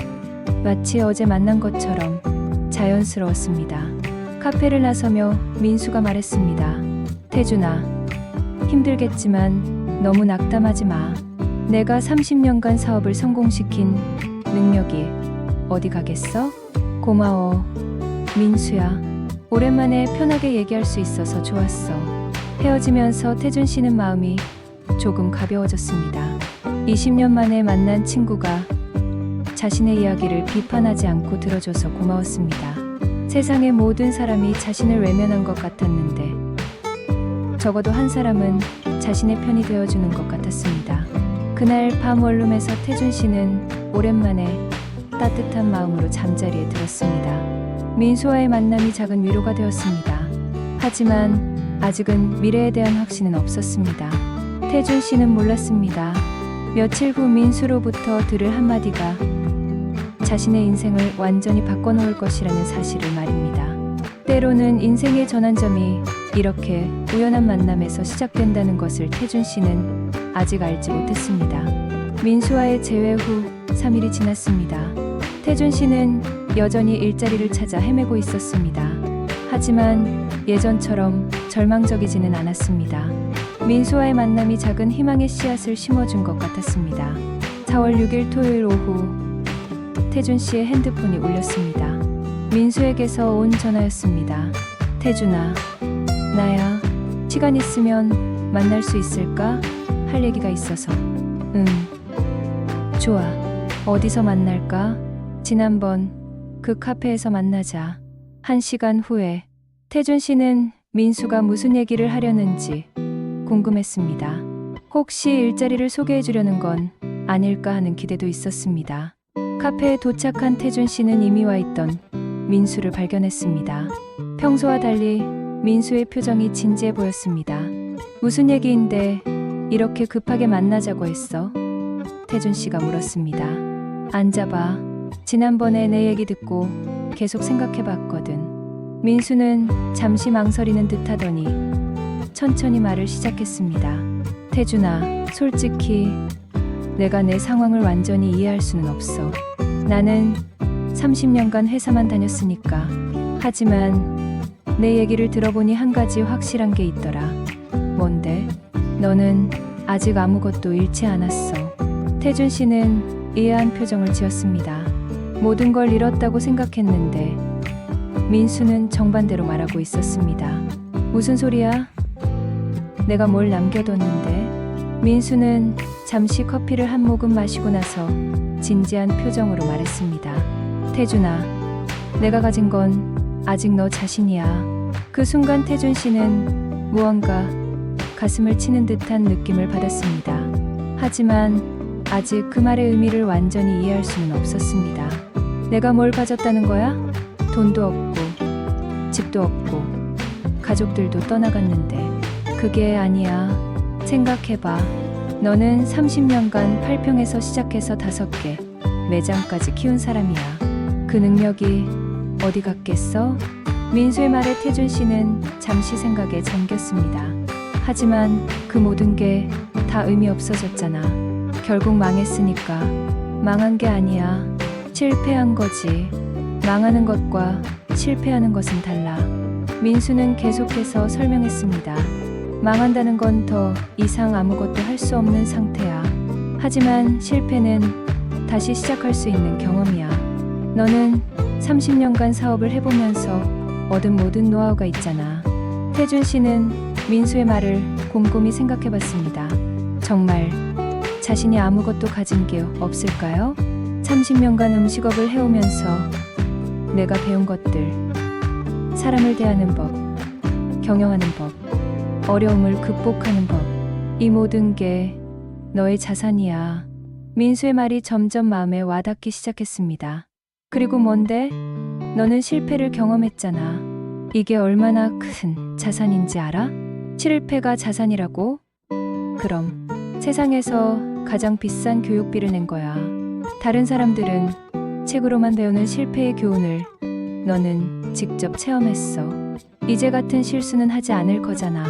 마치 어제 만난 것처럼 자연스러웠습니다. 카페를 나서며 민수가 말했습니다. 태준아, 힘들겠지만 너무 낙담하지 마. 내가 30년간 사업을 성공시킨 능력이 어디 가겠어? 고마워, 민수야. 오랜만에 편하게 얘기할 수 있어서 좋았어. 헤어지면서 태준 씨는 마음이 조금 가벼워졌습니다. 20년 만에 만난 친구가 자신의 이야기를 비판하지 않고 들어줘서 고마웠습니다. 세상의 모든 사람이 자신을 외면한 것 같았는데 적어도 한 사람은 자신의 편이 되어주는 것 같았습니다. 그날 밤 원룸에서 태준 씨는 오랜만에 따뜻한 마음으로 잠자리에 들었습니다. 민수와의 만남이 작은 위로가 되었습니다. 하지만 아직은 미래에 대한 확신은 없었습니다. 태준 씨는 몰랐습니다. 며칠 후 민수로부터 들을 한마디가 자신의 인생을 완전히 바꿔놓을 것이라는 사실을 말입니다. 때로는 인생의 전환점이 이렇게 우연한 만남에서 시작된다는 것을 태준 씨는 아직 알지 못했습니다. 민수와의 재회 후 3일이 지났습니다. 태준 씨는 여전히 일자리를 찾아 헤매고 있었습니다. 하지만 예전처럼 절망적이지는 않았습니다. 민수와의 만남이 작은 희망의 씨앗을 심어준 것 같았습니다. 4월 6일 토요일 오후 태준 씨의 핸드폰이 울렸습니다. 민수에게서 온 전화였습니다. 태준아, 나야. 시간 있으면 만날 수 있을까? 할 얘기가 있어서. 응. 좋아. 어디서 만날까? 지난번 그 카페에서 만나자. 1시간 후에 태준 씨는 민수가 무슨 얘기를 하려는지 궁금했습니다. 혹시 일자리를 소개해 주려는 건 아닐까 하는 기대도 있었습니다. 카페에 도착한 태준 씨는 이미 와 있던 민수를 발견했습니다. 평소와 달리 민수의 표정이 진지해 보였습니다. 무슨 얘기인데 이렇게 급하게 만나자고 했어? 태준 씨가 물었습니다. 앉아봐. 지난번에 내 얘기 듣고 계속 생각해 봤거든. 민수는 잠시 망설이는 듯 하더니 천천히 말을 시작했습니다. 태준아, 솔직히 내가 내 상황을 완전히 이해할 수는 없어. 나는 30년간 회사만 다녔으니까. 하지만 내 얘기를 들어보니 한 가지 확실한 게 있더라. 뭔데? 너는 아직 아무것도 잃지 않았어. 태준 씨는 이해한 표정을 지었습니다. 모든 걸 잃었다고 생각했는데 민수는 정반대로 말하고 있었습니다. 무슨 소리야? 내가 뭘 남겨뒀는데? 민수는 잠시 커피를 한 모금 마시고 나서 진지한 표정으로 말했습니다. 태준아, 내가 가진 건 아직 너 자신이야. 그 순간 태준 씨는 무언가 가슴을 치는 듯한 느낌을 받았습니다. 하지만 아직 그 말의 의미를 완전히 이해할 수는 없었습니다. 내가 뭘 가졌다는 거야? 돈도 없고 집도 없고 가족들도 떠나갔는데. 그게 아니야. 생각해봐. 너는 30년간 8평에서 시작해서 5개 매장까지 키운 사람이야. 그 능력이 어디 갔겠어? 민수의 말에 태준 씨는 잠시 생각에 잠겼습니다. 하지만 그 모든 게 다 의미 없어졌잖아. 결국 망했으니까. 망한 게 아니야. 실패한 거지. 망하는 것과 실패하는 것은 달라. 민수는 계속해서 설명했습니다. 망한다는 건 더 이상 아무것도 할 수 없는 상태야. 하지만 실패는 다시 시작할 수 있는 경험이야. 너는 30년간 사업을 해보면서 얻은 모든 노하우가 있잖아. 태준 씨는 민수의 말을 곰곰이 생각해봤습니다. 정말 자신이 아무것도 가진 게 없을까요? 30년간 음식업을 해오면서 내가 배운 것들, 사람을 대하는 법, 경영하는 법, 어려움을 극복하는 법, 이 모든 게 너의 자산이야. 민수의 말이 점점 마음에 와닿기 시작했습니다. 그리고 뭔데? 너는 실패를 경험했잖아. 이게 얼마나 큰 자산인지 알아? 실패가 자산이라고? 그럼 세상에서 가장 비싼 교육비를 낸 거야. 다른 사람들은 책으로만 배우는 실패의 교훈을 너는 직접 체험했어. 이제 같은 실수는 하지 않을 거잖아.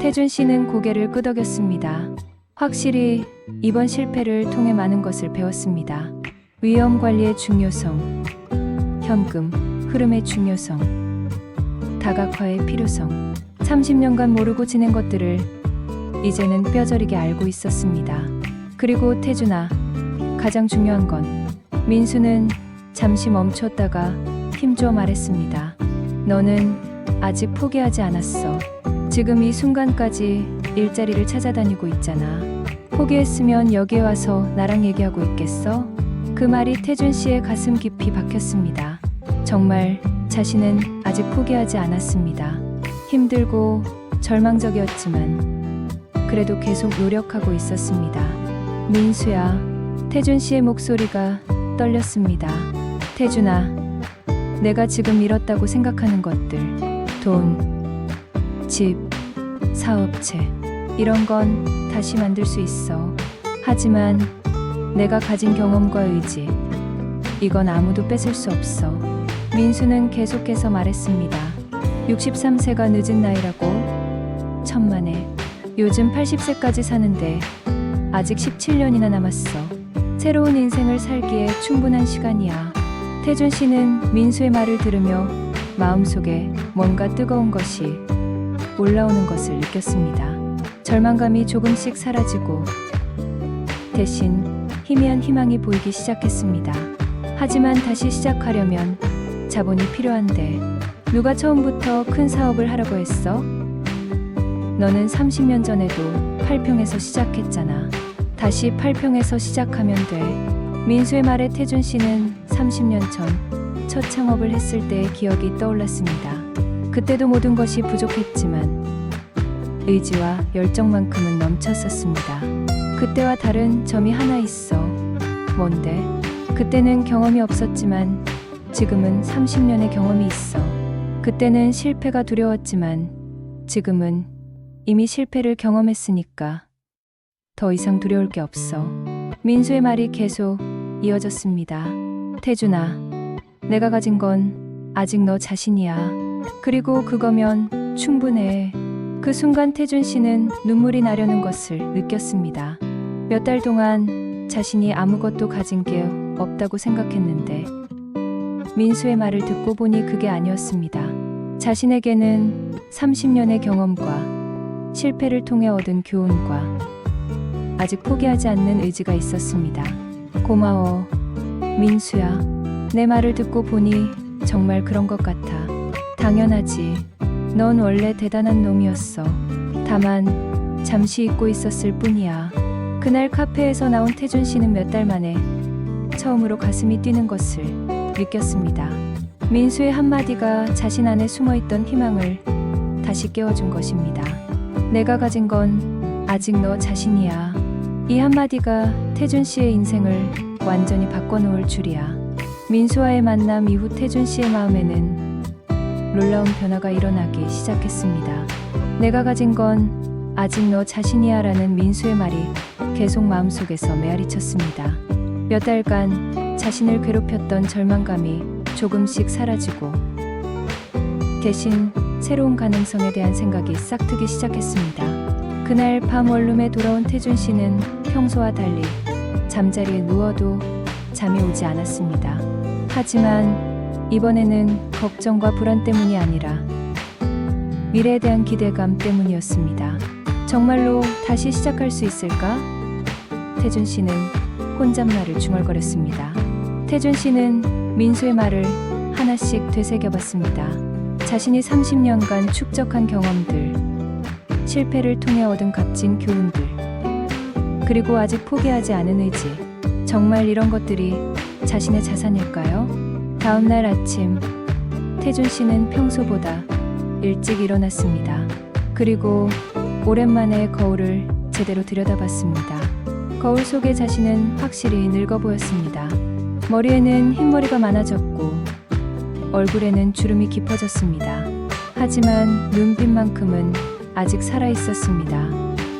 태준 씨는 고개를 끄덕였습니다. 확실히 이번 실패를 통해 많은 것을 배웠습니다. 위험 관리의 중요성, 현금 흐름의 중요성, 다각화의 필요성. 30년간 모르고 지낸 것들을 이제는 뼈저리게 알고 있었습니다. 그리고 태준아, 가장 중요한 건 민수는 잠시 멈췄다가 힘주어 말했습니다. 너는 아직 포기하지 않았어. 지금 이 순간까지 일자리를 찾아다니고 있잖아. 포기했으면 여기에 와서 나랑 얘기하고 있겠어? 그 말이 태준 씨의 가슴 깊이 박혔습니다. 정말 자신은 아직 포기하지 않았습니다. 힘들고 절망적이었지만 그래도 계속 노력하고 있었습니다. 민수야, 태준 씨의 목소리가 떨렸습니다. 태준아, 내가 지금 잃었다고 생각하는 것들, 돈, 집, 사업체, 이런 건 다시 만들 수 있어. 하지만 내가 가진 경험과 의지, 이건 아무도 뺏을 수 없어. 민수는 계속해서 말했습니다. 63세가 늦은 나이라고? 천만에. 요즘 80세까지 사는데 아직 17년이나 남았어. 새로운 인생을 살기에 충분한 시간이야. 태준 씨는 민수의 말을 들으며 마음속에 뭔가 뜨거운 것이 올라오는 것을 느꼈습니다. 절망감이 조금씩 사라지고 대신 희미한 희망이 보이기 시작했습니다. 하지만 다시 시작하려면 자본이 필요한데 누가 처음부터 큰 사업을 하라고 했어? 너는 30년 전에도 8평에서 시작했잖아. 다시 8평에서 시작하면 돼. 민수의 말에 태준 씨는 30년 전 첫 창업을 했을 때의 기억이 떠올랐습니다. 그때도 모든 것이 부족했지만 의지와 열정만큼은 넘쳤었습니다. 그때와 다른 점이 하나 있어. 뭔데? 그때는 경험이 없었지만 지금은 30년의 경험이 있어. 그때는 실패가 두려웠지만 지금은 이미 실패를 경험했으니까 더 이상 두려울 게 없어. 민수의 말이 계속 이어졌습니다. 태준아, 내가 가진 건 아직 너 자신이야. 그리고 그거면 충분해. 그 순간 태준 씨는 눈물이 나려는 것을 느꼈습니다. 몇 달 동안 자신이 아무것도 가진 게 없다고 생각했는데 민수의 말을 듣고 보니 그게 아니었습니다. 자신에게는 30년의 경험과 실패를 통해 얻은 교훈과 아직 포기하지 않는 의지가 있었습니다. 고마워, 민수야. 내 말을 듣고 보니 정말 그런 것 같아. 당연하지. 넌 원래 대단한 놈이었어. 다만 잠시 잊고 있었을 뿐이야. 그날 카페에서 나온 태준 씨는 몇 달 만에 처음으로 가슴이 뛰는 것을 느꼈습니다. 민수의 한마디가 자신 안에 숨어있던 희망을 다시 깨워준 것입니다. 내가 가진 건 아직 너 자신이야. 이 한마디가 태준 씨의 인생을 완전히 바꿔놓을 줄이야. 민수와의 만남 이후 태준 씨의 마음에는 놀라운 변화가 일어나기 시작했습니다. 내가 가진 건 아직 너 자신이야 라는 민수의 말이 계속 마음속에서 메아리쳤습니다. 몇 달간 자신을 괴롭혔던 절망감이 조금씩 사라지고 대신 새로운 가능성에 대한 생각이 싹트기 시작했습니다. 그날 밤 원룸에 돌아온 태준 씨는 평소와 달리 잠자리에 누워도 잠이 오지 않았습니다. 하지만 이번에는 걱정과 불안 때문이 아니라 미래에 대한 기대감 때문이었습니다. 정말로 다시 시작할 수 있을까? 태준 씨는 혼잣말을 중얼거렸습니다. 태준 씨는 민수의 말을 하나씩 되새겨봤습니다. 자신이 30년간 축적한 경험들, 실패를 통해 얻은 값진 교훈들, 그리고 아직 포기하지 않은 의지. 정말 이런 것들이 자신의 자산일까요? 다음 날 아침, 태준 씨는 평소보다 일찍 일어났습니다. 그리고 오랜만에 거울을 제대로 들여다봤습니다. 거울 속의 자신은 확실히 늙어 보였습니다. 머리에는 흰머리가 많아졌고 얼굴에는 주름이 깊어졌습니다. 하지만 눈빛만큼은 아직 살아 있었습니다.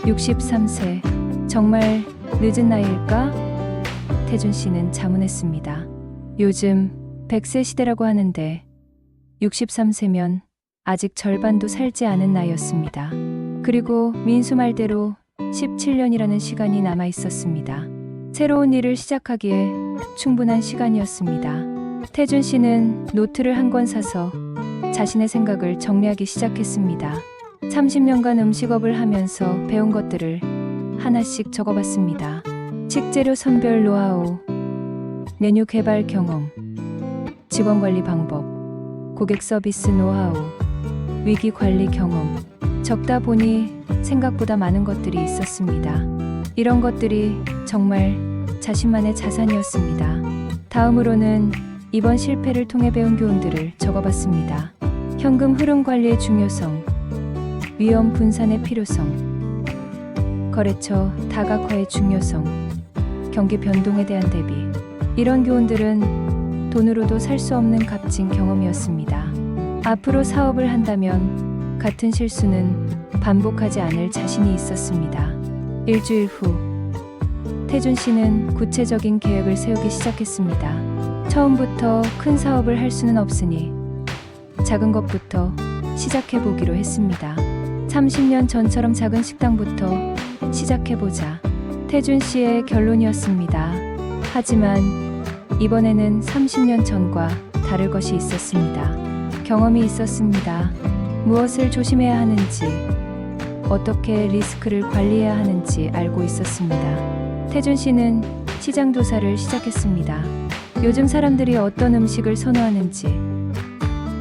63세, 정말 늦은 나이일까? 태준 씨는 자문했습니다. 요즘 100세 시대라고 하는데 63세면 아직 절반도 살지 않은 나이였습니다. 그리고 민수 말대로 17년이라는 시간이 남아 있었습니다. 새로운 일을 시작하기에 충분한 시간이었습니다. 태준 씨는 노트를 한 권 사서 자신의 생각을 정리하기 시작했습니다. 30년간 음식업을 하면서 배운 것들을 하나씩 적어봤습니다. 식재료 선별 노하우, 메뉴 개발 경험, 직원 관리 방법, 고객 서비스 노하우, 위기 관리 경험. 적다 보니 생각보다 많은 것들이 있었습니다. 이런 것들이 정말 자신만의 자산이었습니다. 다음으로는 이번 실패를 통해 배운 교훈들을 적어봤습니다. 현금 흐름 관리의 중요성, 위험 분산의 필요성, 거래처 다각화의 중요성, 경기 변동에 대한 대비. 이런 교훈들은 돈으로도 살 수 없는 값진 경험이었습니다. 앞으로 사업을 한다면 같은 실수는 반복하지 않을 자신이 있었습니다. 일주일 후, 태준 씨는 구체적인 계획을 세우기 시작했습니다. 처음부터 큰 사업을 할 수는 없으니 작은 것부터 시작해보기로 했습니다. 30년 전처럼 작은 식당부터 시작해보자. 태준 씨의 결론이었습니다. 하지만 이번에는 30년 전과 다를 것이 있었습니다. 경험이 있었습니다. 무엇을 조심해야 하는지, 어떻게 리스크를 관리해야 하는지 알고 있었습니다. 태준 씨는 시장 조사를 시작했습니다. 요즘 사람들이 어떤 음식을 선호하는지,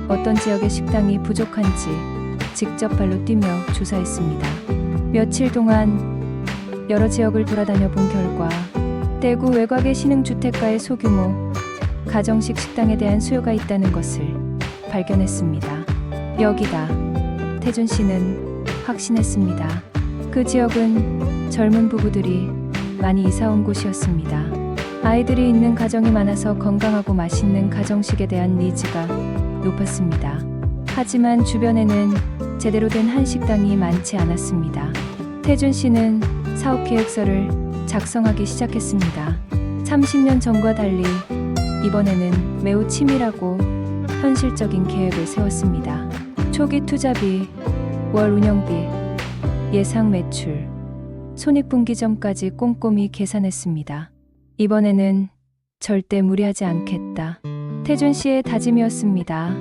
어떤 지역의 식당이 부족한지 직접 발로 뛰며 조사했습니다. 며칠 동안 여러 지역을 돌아다녀 본 결과 대구 외곽의 신흥주택가의 소규모 가정식 식당에 대한 수요가 있다는 것을 발견했습니다. 여기다. 태준 씨는 확신했습니다. 그 지역은 젊은 부부들이 많이 이사 온 곳이었습니다. 아이들이 있는 가정이 많아서 건강하고 맛있는 가정식에 대한 니즈가 높았습니다. 하지만 주변에는 제대로 된 한식당이 많지 않았습니다. 태준 씨는 사업 계획서를 작성하기 시작했습니다. 30년 전과 달리 이번에는 매우 치밀하고 현실적인 계획을 세웠습니다. 초기 투자비, 월 운영비, 예상 매출, 손익분기점까지 꼼꼼히 계산했습니다. 이번에는 절대 무리하지 않겠다. 태준 씨의 다짐이었습니다.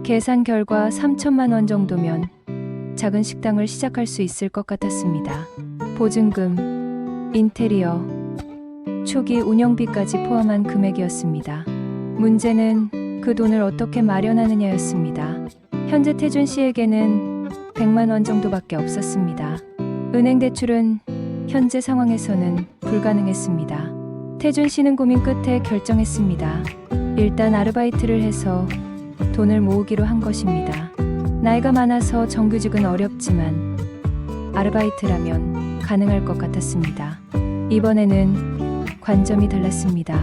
계산 결과 3천만 원 정도면 작은 식당을 시작할 수 있을 것 같았습니다. 보증금, 인테리어, 초기 운영비까지 포함한 금액이었습니다. 문제는 그 돈을 어떻게 마련하느냐였습니다. 현재 태준 씨에게는 100만 원 정도밖에 없었습니다. 은행 대출은 현재 상황에서는 불가능했습니다. 태준 씨는 고민 끝에 결정했습니다. 일단 아르바이트를 해서 돈을 모으기로 한 것입니다. 나이가 많아서 정규직은 어렵지만 아르바이트라면 가능할 것 같았습니다. 이번에는 관점이 달랐습니다.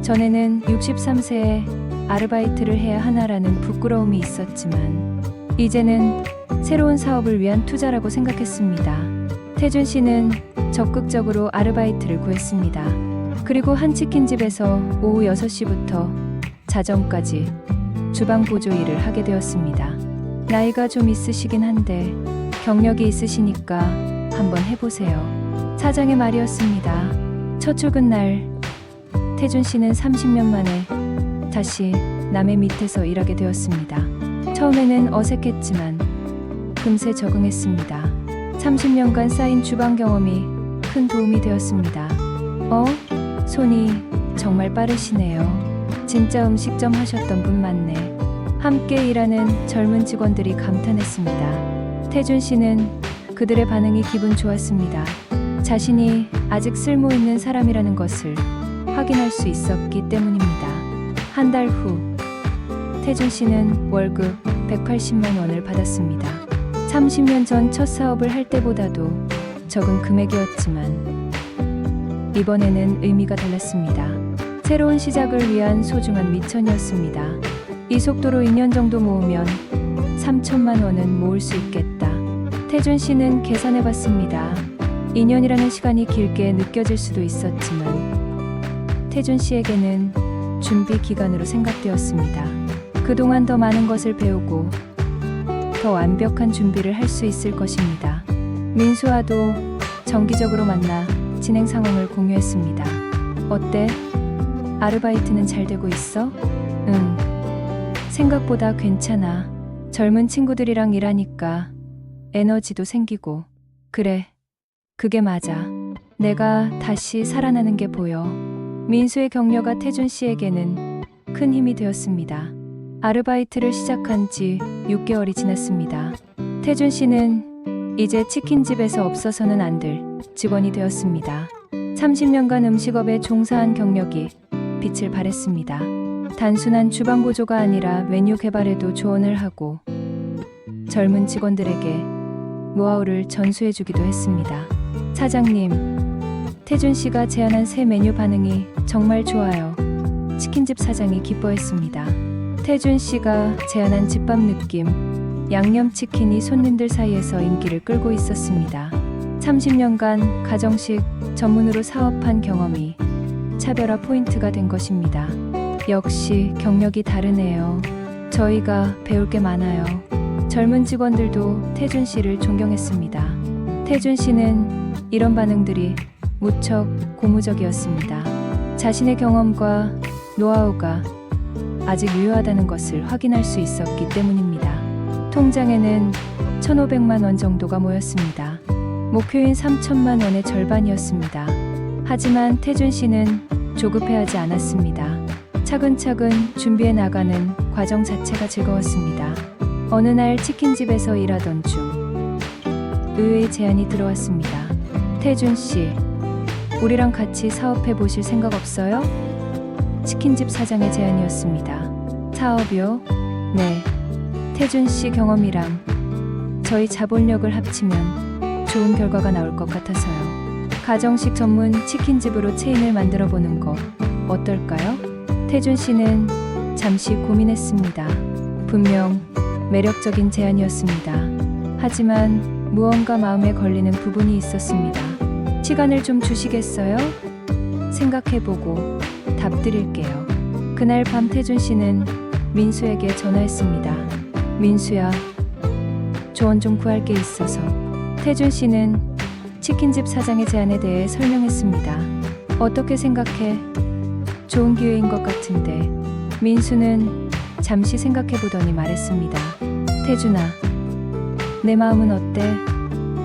전에는 63세에 아르바이트를 해야 하나라는 부끄러움이 있었지만 이제는 새로운 사업을 위한 투자라고 생각했습니다. 태준 씨는 적극적으로 아르바이트를 구했습니다. 그리고 한 치킨집에서 오후 6시부터 자정까지 주방 보조 일을 하게 되었습니다. 나이가 좀 있으시긴 한데 경력이 있으시니까 한번 해보세요. 사장의 말이었습니다. 첫 출근 날 태준 씨는 30년 만에 다시 남의 밑에서 일하게 되었습니다. 처음에는 어색했지만 금세 적응했습니다. 30년간 쌓인 주방 경험이 큰 도움이 되었습니다. 손이 정말 빠르시네요. 진짜 음식점 하셨던 분 맞네. 함께 일하는 젊은 직원들이 감탄했습니다. 태준 씨는 그들의 반응이 기분 좋았습니다. 자신이 아직 쓸모 있는 사람이라는 것을 확인할 수 있었기 때문입니다. 한 달 후, 태준 씨는 월급 180만 원을 받았습니다. 30년 전 첫 사업을 할 때보다도 적은 금액이었지만 이번에는 의미가 달랐습니다. 새로운 시작을 위한 소중한 미천이었습니다. 이 속도로 2년 정도 모으면 3천만 원은 모을 수 있겠다. 태준 씨는 계산해봤습니다. 2년이라는 시간이 길게 느껴질 수도 있었지만 태준 씨에게는 준비 기간으로 생각되었습니다. 그동안 더 많은 것을 배우고 더 완벽한 준비를 할 수 있을 것입니다. 민수와도 정기적으로 만나 진행 상황을 공유했습니다. 어때? 아르바이트는 잘 되고 있어? 응. 생각보다 괜찮아. 젊은 친구들이랑 일하니까 에너지도 생기고. 그래. 그게 맞아. 내가 다시 살아나는 게 보여. 민수의 격려가 태준 씨에게는 큰 힘이 되었습니다. 아르바이트를 시작한 지 6개월이 지났습니다. 태준 씨는 이제 치킨집에서 없어서는 안 될 직원이 되었습니다. 30년간 음식업에 종사한 경력이 빛을 발했습니다. 단순한 주방 보조가 아니라 메뉴 개발에도 조언을 하고 젊은 직원들에게 노하우를 전수해주기도 했습니다. 사장님, 태준 씨가 제안한 새 메뉴 반응이 정말 좋아요. 치킨집 사장이 기뻐했습니다. 태준 씨가 제안한 집밥 느낌, 양념치킨이 손님들 사이에서 인기를 끌고 있었습니다. 30년간 가정식 전문으로 사업한 경험이 차별화 포인트가 된 것입니다. 역시 경력이 다르네요. 저희가 배울 게 많아요. 젊은 직원들도 태준 씨를 존경했습니다. 태준 씨는 이런 반응들이 무척 고무적이었습니다. 자신의 경험과 노하우가 아직 유효하다는 것을 확인할 수 있었기 때문입니다. 통장에는 1,500만 원 정도가 모였습니다. 목표인 3천만 원의 절반이었습니다. 하지만 태준 씨는 조급해하지 않았습니다. 차근차근 준비해 나가는 과정 자체가 즐거웠습니다. 어느 날 치킨집에서 일하던 중 의외의 제안이 들어왔습니다. 태준 씨, 우리랑 같이 사업해 보실 생각 없어요? 치킨집 사장의 제안이었습니다. 사업이요? 네. 태준 씨 경험이랑 저희 자본력을 합치면 좋은 결과가 나올 것 같아서요. 가정식 전문 치킨집으로 체인을 만들어 보는 거 어떨까요? 태준 씨는 잠시 고민했습니다. 분명 매력적인 제안이었습니다. 하지만 무언가 마음에 걸리는 부분이 있었습니다. 시간을 좀 주시겠어요? 생각해보고 답 드릴게요. 그날 밤 태준 씨는 민수에게 전화했습니다. 민수야, 조언 좀 구할 게 있어서. 태준 씨는 치킨집 사장의 제안에 대해 설명했습니다. 어떻게 생각해? 좋은 기회인 것 같은데. 민수는 잠시 생각해보더니 말했습니다. 태준아, 내 마음은 어때?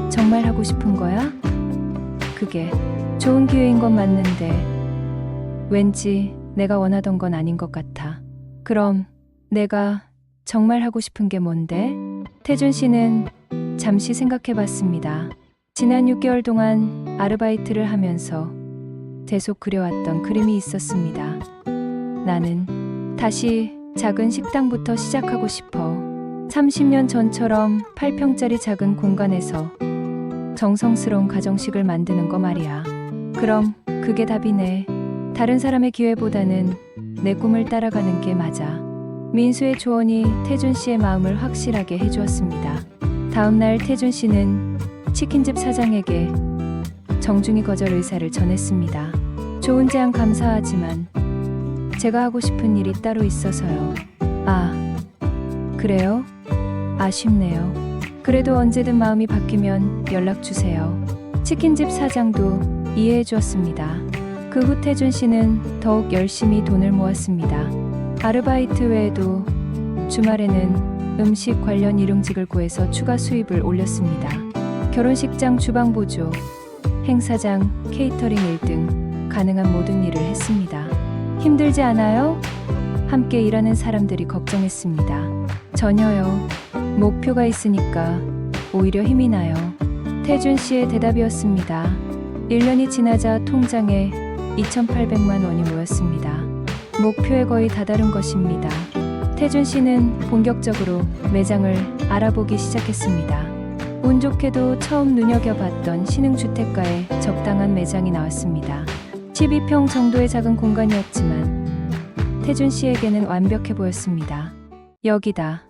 정말 하고 싶은 거야? 그게 좋은 기회인 건 맞는데 왠지 내가 원하던 건 아닌 것 같아. 그럼 내가 정말 하고 싶은 게 뭔데? 태준 씨는 잠시 생각해봤습니다. 지난 6개월 동안 아르바이트를 하면서 계속 그려왔던 그림이 있었습니다. 나는 다시 작은 식당부터 시작하고 싶어. 30년 전처럼 8평짜리 작은 공간에서 정성스러운 가정식을 만드는 거 말이야. 그럼 그게 답이네. 다른 사람의 기회보다는 내 꿈을 따라가는 게 맞아. 민수의 조언이 태준 씨의 마음을 확실하게 해주었습니다. 다음 날 태준 씨는 치킨집 사장에게 정중히 거절 의사를 전했습니다. 좋은 제안 감사하지만 제가 하고 싶은 일이 따로 있어서요. 아, 그래요? 아쉽네요. 그래도 언제든 마음이 바뀌면 연락 주세요. 치킨집 사장도 이해해 주었습니다. 그 후 태준 씨는 더욱 열심히 돈을 모았습니다. 아르바이트 외에도 주말에는 음식 관련 일용직을 구해서 추가 수입을 올렸습니다. 결혼식장 주방 보조, 행사장 케이터링 일 등 가능한 모든 일을 했습니다. 힘들지 않아요? 함께 일하는 사람들이 걱정했습니다. 전혀요. 목표가 있으니까 오히려 힘이 나요. 태준 씨의 대답이었습니다. 1년이 지나자 통장에 2,800만 원이 모였습니다. 목표에 거의 다다른 것입니다. 태준 씨는 본격적으로 매장을 알아보기 시작했습니다. 운 좋게도 처음 눈여겨봤던 신흥주택가에 적당한 매장이 나왔습니다. 12평 정도의 작은 공간이었지만 태준 씨에게는 완벽해 보였습니다. 여기다.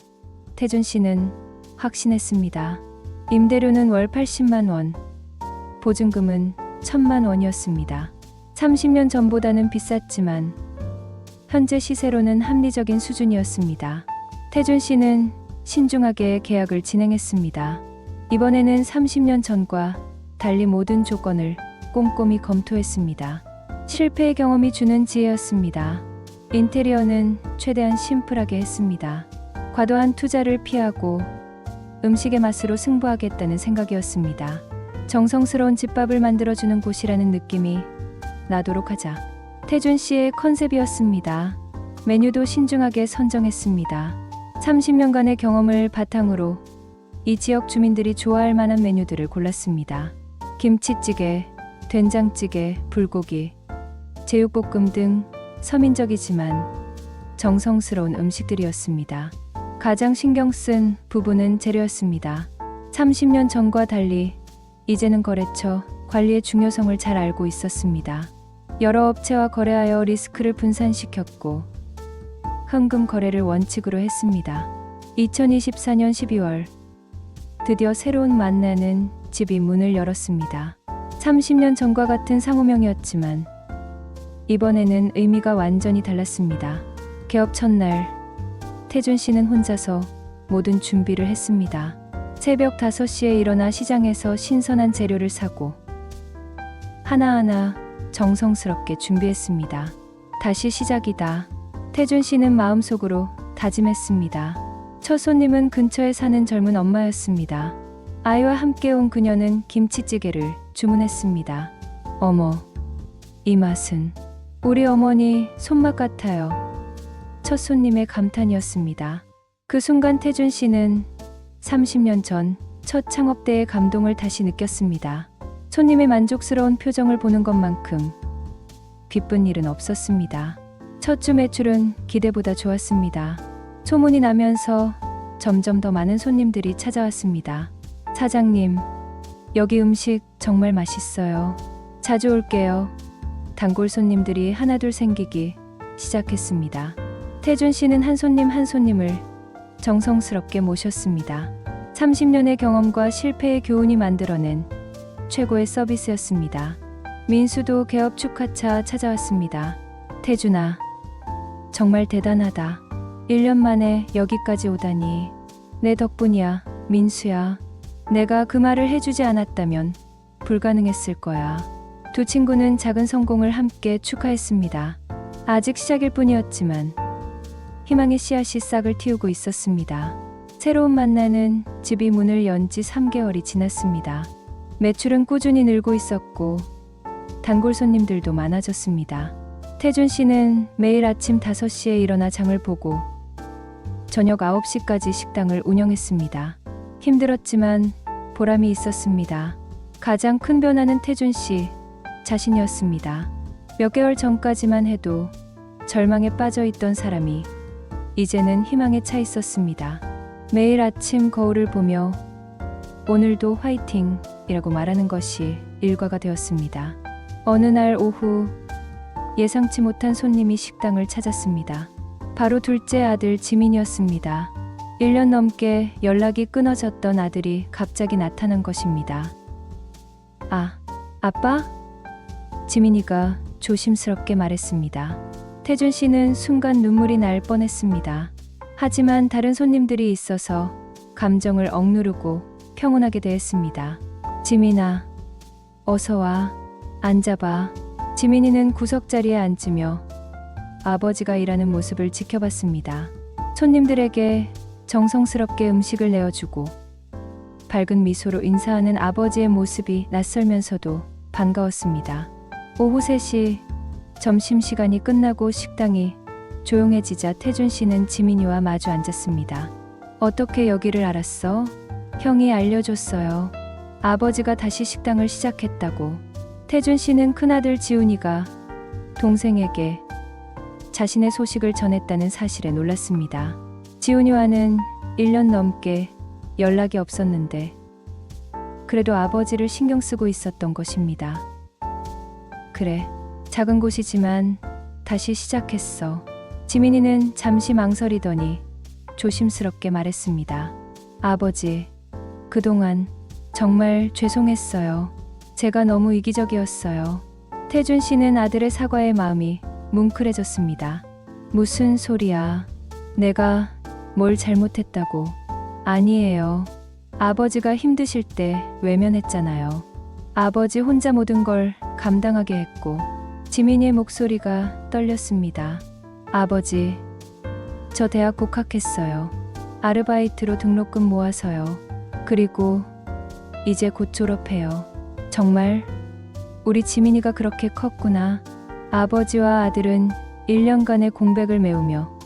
태준 씨는 확신했습니다. 임대료는 월 80만 원, 보증금은 1,000만 원이었습니다. 30년 전보다는 비쌌지만 현재 시세로는 합리적인 수준이었습니다. 태준 씨는 신중하게 계약을 진행했습니다. 이번에는 30년 전과 달리 모든 조건을 꼼꼼히 검토했습니다. 실패의 경험이 주는 지혜였습니다. 인테리어는 최대한 심플하게 했습니다. 과도한 투자를 피하고 음식의 맛으로 승부하겠다는 생각이었습니다. 정성스러운 집밥을 만들어주는 곳이라는 느낌이 나도록 하자. 태준 씨의 컨셉이었습니다. 메뉴도 신중하게 선정했습니다. 30년간의 경험을 바탕으로 이 지역 주민들이 좋아할 만한 메뉴들을 골랐습니다. 김치찌개, 된장찌개, 불고기, 제육볶음 등 서민적이지만 정성스러운 음식들이었습니다. 가장 신경 쓴 부분은 재료였습니다. 30년 전과 달리 이제는 거래처 관리의 중요성을 잘 알고 있었습니다. 여러 업체와 거래하여 리스크를 분산시켰고 현금 거래를 원칙으로 했습니다. 2024년 12월 드디어 새로운 만나는 집이 문을 열었습니다. 30년 전과 같은 상호명이었지만 이번에는 의미가 완전히 달랐습니다. 개업 첫날 태준 씨는 혼자서 모든 준비를 했습니다. 새벽 5시에 일어나 시장에서 신선한 재료를 사고 하나하나 정성스럽게 준비했습니다. 다시 시작이다. 태준 씨는 마음속으로 다짐했습니다. 첫 손님은 근처에 사는 젊은 엄마였습니다. 아이와 함께 온 그녀는 김치찌개를 주문했습니다. 어머, 이 맛은 우리 어머니 손맛 같아요. 첫 손님의 감탄이었습니다. 그 순간 태준 씨는 30년 전 첫 창업 때의 감동을 다시 느꼈습니다. 손님의 만족스러운 표정을 보는 것만큼 기쁜 일은 없었습니다. 첫 주 매출은 기대보다 좋았습니다. 소문이 나면서 점점 더 많은 손님들이 찾아왔습니다. 사장님, 여기 음식 정말 맛있어요. 자주 올게요. 단골 손님들이 하나둘 생기기 시작했습니다. 태준 씨는 한 손님 한 손님을 정성스럽게 모셨습니다. 30년의 경험과 실패의 교훈이 만들어낸 최고의 서비스였습니다. 민수도 개업 축하차 찾아왔습니다. 태준아, 정말 대단하다. 1년 만에 여기까지 오다니. 내 덕분이야, 민수야. 내가 그 말을 해주지 않았다면 불가능했을 거야. 두 친구는 작은 성공을 함께 축하했습니다. 아직 시작일 뿐이었지만 희망의 씨앗이 싹을 틔우고 있었습니다. 새로운 만나는 집이 문을 연 지 3개월이 지났습니다. 매출은 꾸준히 늘고 있었고 단골 손님들도 많아졌습니다. 태준 씨는 매일 아침 5시에 일어나 장을 보고 저녁 9시까지 식당을 운영했습니다. 힘들었지만 보람이 있었습니다. 가장 큰 변화는 태준 씨 자신이었습니다. 몇 개월 전까지만 해도 절망에 빠져 있던 사람이 이제는 희망에 차 있었습니다. 매일 아침 거울을 보며 오늘도 화이팅 이라고 말하는 것이 일과가 되었습니다. 어느 날 오후 예상치 못한 손님이 식당을 찾았습니다. 바로 둘째 아들 지민이었습니다. 1년 넘게 연락이 끊어졌던 아들이 갑자기 나타난 것입니다. 아, 아빠? 지민이가 조심스럽게 말했습니다. 태준 씨는 순간 눈물이 날 뻔했습니다. 하지만 다른 손님들이 있어서 감정을 억누르고 평온하게 대했습니다. 지민아, 어서 와. 앉아봐. 지민이는 구석자리에 앉으며 아버지가 일하는 모습을 지켜봤습니다. 손님들에게 정성스럽게 음식을 내어주고 밝은 미소로 인사하는 아버지의 모습이 낯설면서도 반가웠습니다. 오후 3시 점심시간이 끝나고 식당이 조용해지자 태준 씨는 지민이와 마주 앉았습니다. 어떻게 여기를 알았어? 형이 알려줬어요. 아버지가 다시 식당을 시작했다고. 태준 씨는 큰아들 지훈이가 동생에게 자신의 소식을 전했다는 사실에 놀랐습니다. 지훈이와는 1년 넘게 연락이 없었는데 그래도 아버지를 신경 쓰고 있었던 것입니다. 그래, 작은 곳이지만 다시 시작했어. 지민이는 잠시 망설이더니 조심스럽게 말했습니다. 아버지, 그동안 정말 죄송했어요. 제가 너무 이기적이었어요. 태준 씨는 아들의 사과에 마음이 뭉클해졌습니다. 무슨 소리야. 내가 뭘 잘못했다고. 아니에요. 아버지가 힘드실 때 외면했잖아요. 아버지 혼자 모든 걸 감당하게 했고. 지민이의 목소리가 떨렸습니다. 아버지, 저 대학 복학했어요. 아르바이트로 등록금 모아서요. 그리고 이제 곧 졸업해요. 정말 우리 지민이가 그렇게 컸구나. 아버지와 아들은 1년간의 공백을 메우며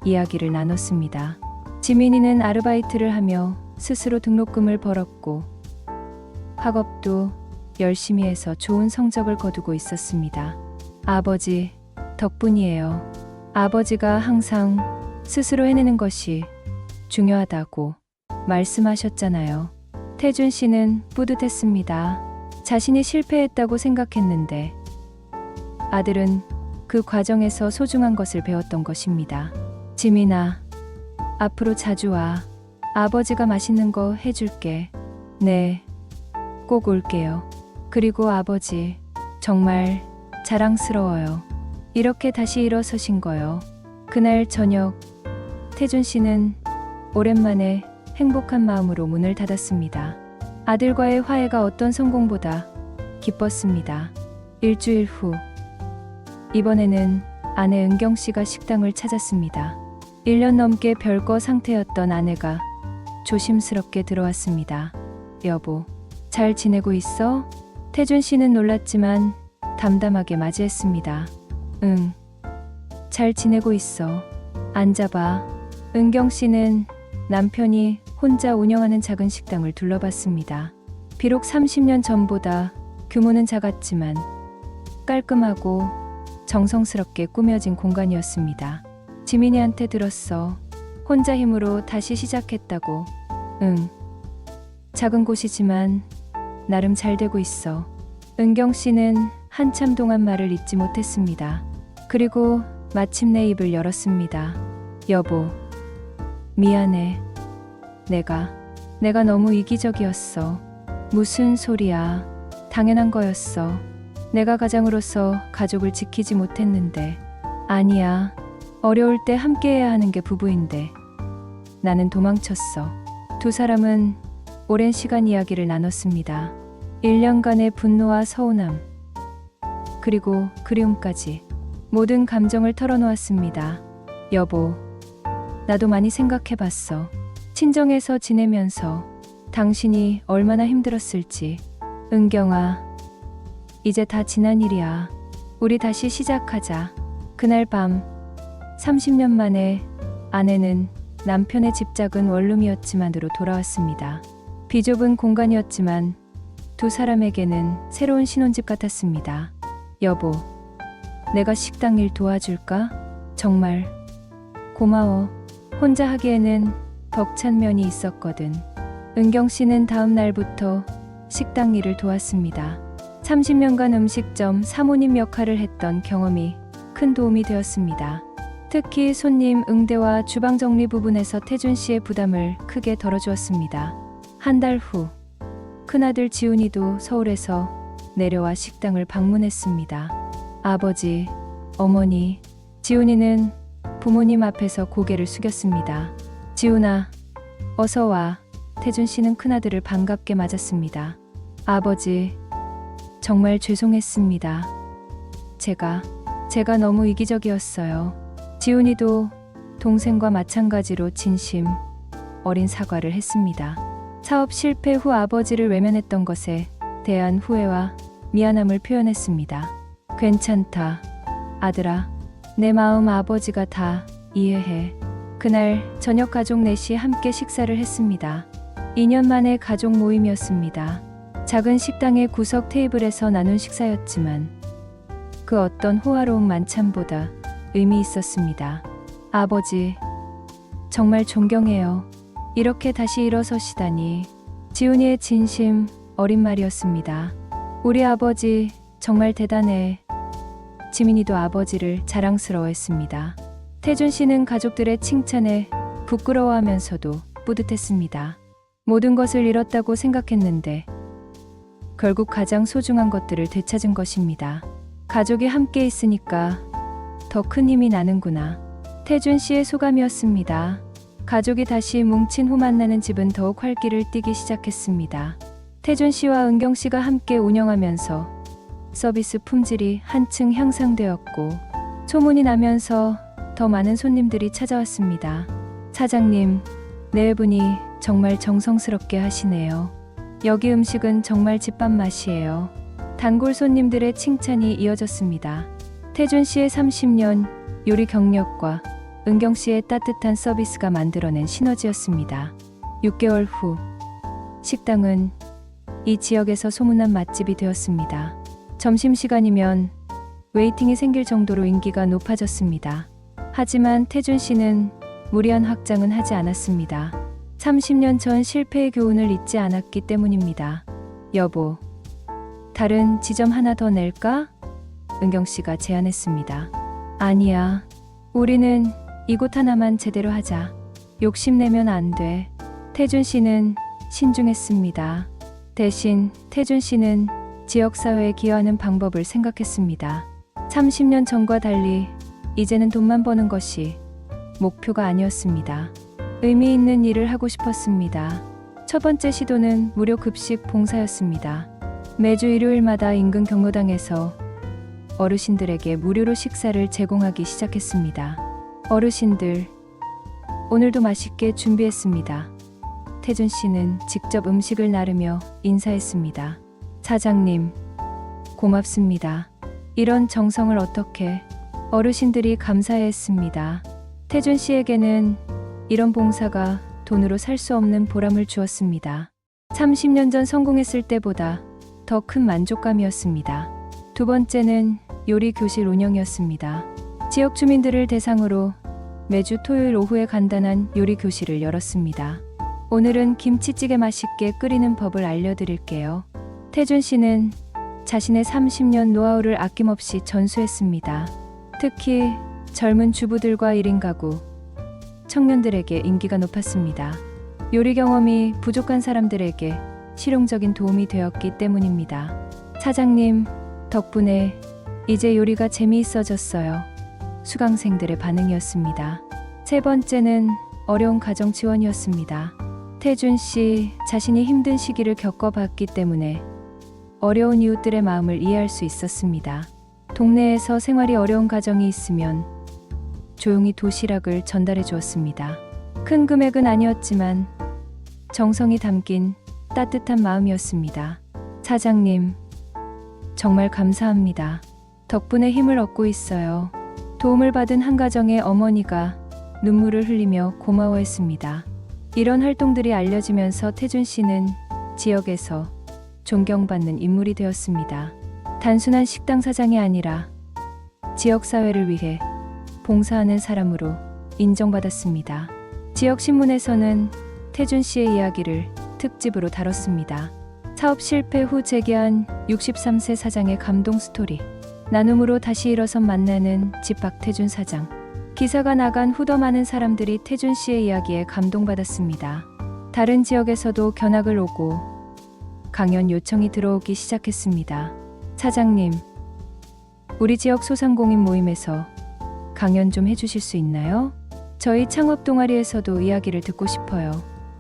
이야기를 나눴습니다. 지민이는 아르바이트를 하며 스스로 등록금을 벌었고 학업도 열심히 해서 좋은 성적을 거두고 있었습니다. 아버지 덕분이에요. 아버지가 항상 스스로 해내는 것이 중요하다고 말씀하셨잖아요. 태준 씨는 뿌듯했습니다. 자신이 실패했다고 생각했는데 아들은 그 과정에서 소중한 것을 배웠던 것입니다. 지민아, 앞으로 자주 와. 아버지가 맛있는 거 해줄게. 네, 꼭 올게요. 그리고 아버지, 정말 자랑스러워요. 이렇게 다시 일어서신 거요. 그날 저녁, 태준 씨는 오랜만에 행복한 마음으로 문을 닫았습니다. 아들과의 화해가 어떤 성공보다 기뻤습니다. 일주일 후, 이번에는 아내 은경 씨가 식당을 찾았습니다. 1년 넘게 별거 상태였던 아내가 조심스럽게 들어왔습니다. 여보, 잘 지내고 있어? 태준 씨는 놀랐지만 담담하게 맞이했습니다. 응, 잘 지내고 있어. 앉아봐. 은경 씨는 남편이 혼자 운영하는 작은 식당을 둘러봤습니다. 비록 30년 전보다 규모는 작았지만 깔끔하고 정성스럽게 꾸며진 공간이었습니다. 지민이한테 들었어. 혼자 힘으로 다시 시작했다고. 응. 작은 곳이지만 나름 잘 되고 있어. 은경 씨는 한참 동안 말을 잇지 못했습니다. 그리고 마침내 입을 열었습니다. 여보, 미안해. 내가 너무 이기적이었어. 무슨 소리야. 당연한 거였어. 내가 가장으로서 가족을 지키지 못했는데. 아니야. 어려울 때 함께해야 하는 게 부부인데. 나는 도망쳤어. 두 사람은 오랜 시간 이야기를 나눴습니다. 1년간의 분노와 서운함, 그리고 그리움까지 모든 감정을 털어놓았습니다. 여보, 나도 많이 생각해봤어. 친정에서 지내면서 당신이 얼마나 힘들었을지. 은경아, 이제 다 지난 일이야. 우리 다시 시작하자. 그날 밤, 30년 만에 아내는 남편의 집 작은 원룸이었지만으로 돌아왔습니다. 비좁은 공간이었지만 두 사람에게는 새로운 신혼집 같았습니다. 여보, 내가 식당 일 도와줄까? 정말 고마워. 혼자 하기에는 벅찬 면이 있었거든. 은경 씨는 다음 날부터 식당 일을 도왔습니다. 30년간 음식점 사모님 역할을 했던 경험이 큰 도움이 되었습니다. 특히 손님 응대와 주방 정리 부분에서 태준 씨의 부담을 크게 덜어주었습니다. 한 달 후, 큰아들 지훈이도 서울에서 내려와 식당을 방문했습니다. 아버지, 어머니, 지훈이는 부모님 앞에서 고개를 숙였습니다. 지훈아, 어서 와. 태준 씨는 큰아들을 반갑게 맞았습니다. 아버지, 정말 죄송했습니다. 제가 너무 이기적이었어요. 지훈이도 동생과 마찬가지로 진심 어린 사과를 했습니다. 사업 실패 후 아버지를 외면했던 것에 대한 후회와 미안함을 표현했습니다. 괜찮다, 아들아. 내 마음 아버지가 다 이해해. 그날 저녁 가족 넷이 함께 식사를 했습니다. 2년 만에 가족 모임이었습니다. 작은 식당의 구석 테이블에서 나눈 식사였지만 그 어떤 호화로운 만찬보다 의미 있었습니다. 아버지, 정말 존경해요. 이렇게 다시 일어서시다니. 지훈이의 진심 어린 말이었습니다. 우리 아버지 정말 대단해. 지민이도 아버지를 자랑스러워했습니다. 태준 씨는 가족들의 칭찬에 부끄러워하면서도 뿌듯했습니다. 모든 것을 잃었다고 생각했는데 결국 가장 소중한 것들을 되찾은 것입니다. 가족이 함께 있으니까 더 큰 힘이 나는구나. 태준 씨의 소감이었습니다. 가족이 다시 뭉친 후 만나는 집은 더욱 활기를 띠기 시작했습니다. 태준 씨와 은경 씨가 함께 운영하면서 서비스 품질이 한층 향상되었고 소문이 나면서 더 많은 손님들이 찾아왔습니다. 사장님, 네 분이 정말 정성스럽게 하시네요. 여기 음식은 정말 집밥 맛이에요. 단골 손님들의 칭찬이 이어졌습니다. 태준 씨의 30년 요리 경력과 은경 씨의 따뜻한 서비스가 만들어낸 시너지였습니다. 6개월 후 식당은 이 지역에서 소문난 맛집이 되었습니다. 점심시간이면 웨이팅이 생길 정도로 인기가 높아졌습니다. 하지만 태준 씨는 무리한 확장은 하지 않았습니다. 30년 전 실패의 교훈을 잊지 않았기 때문입니다. 여보, 다른 지점 하나 더 낼까? 은경 씨가 제안했습니다. 아니야. 우리는 이곳 하나만 제대로 하자. 욕심내면 안 돼. 태준 씨는 신중했습니다. 대신 태준 씨는 지역사회에 기여하는 방법을 생각했습니다. 30년 전과 달리 이제는 돈만 버는 것이 목표가 아니었습니다. 의미 있는 일을 하고 싶었습니다. 첫 번째 시도는 무료 급식 봉사였습니다. 매주 일요일마다 인근 경로당에서 어르신들에게 무료로 식사를 제공하기 시작했습니다. 어르신들, 오늘도 맛있게 준비했습니다. 태준 씨는 직접 음식을 나르며 인사했습니다. 사장님, 고맙습니다. 이런 정성을 어떻게. 어르신들이 감사해했습니다. 태준 씨에게는 이런 봉사가 돈으로 살 수 없는 보람을 주었습니다. 30년 전 성공했을 때보다 더 큰 만족감이었습니다. 두 번째는 요리 교실 운영이었습니다. 지역 주민들을 대상으로 매주 토요일 오후에 간단한 요리 교실을 열었습니다. 오늘은 김치찌개 맛있게 끓이는 법을 알려드릴게요. 태준 씨는 자신의 30년 노하우를 아낌없이 전수했습니다. 특히 젊은 주부들과 1인 가구, 청년들에게 인기가 높았습니다. 요리 경험이 부족한 사람들에게 실용적인 도움이 되었기 때문입니다. 사장님 덕분에 이제 요리가 재미있어졌어요. 수강생들의 반응이었습니다. 세 번째는 어려운 가정 지원이었습니다. 태준 씨 자신이 힘든 시기를 겪어봤기 때문에 어려운 이웃들의 마음을 이해할 수 있었습니다. 동네에서 생활이 어려운 가정이 있으면 조용히 도시락을 전달해 주었습니다. 큰 금액은 아니었지만 정성이 담긴 따뜻한 마음이었습니다. 사장님, 정말 감사합니다. 덕분에 힘을 얻고 있어요. 도움을 받은 한 가정의 어머니가 눈물을 흘리며 고마워했습니다. 이런 활동들이 알려지면서 태준 씨는 지역에서 존경받는 인물이 되었습니다. 단순한 식당 사장이 아니라 지역사회를 위해 봉사하는 사람으로 인정받았습니다. 지역 신문에서는 태준 씨의 이야기를 특집으로 다뤘습니다. 사업 실패 후 재기한 63세 사장의 감동 스토리. 나눔으로 다시 일어선 만나는 집 박태준 사장. 기사가 나간 후 더 많은 사람들이 태준 씨의 이야기에 감동받았습니다. 다른 지역에서도 견학을 오고 강연 요청이 들어오기 시작했습니다. 사장님, 우리 지역 소상공인 모임에서 강연 좀 해주실 수 있나요? 저희 창업 동아리에서도 이야기를 듣고 싶어요.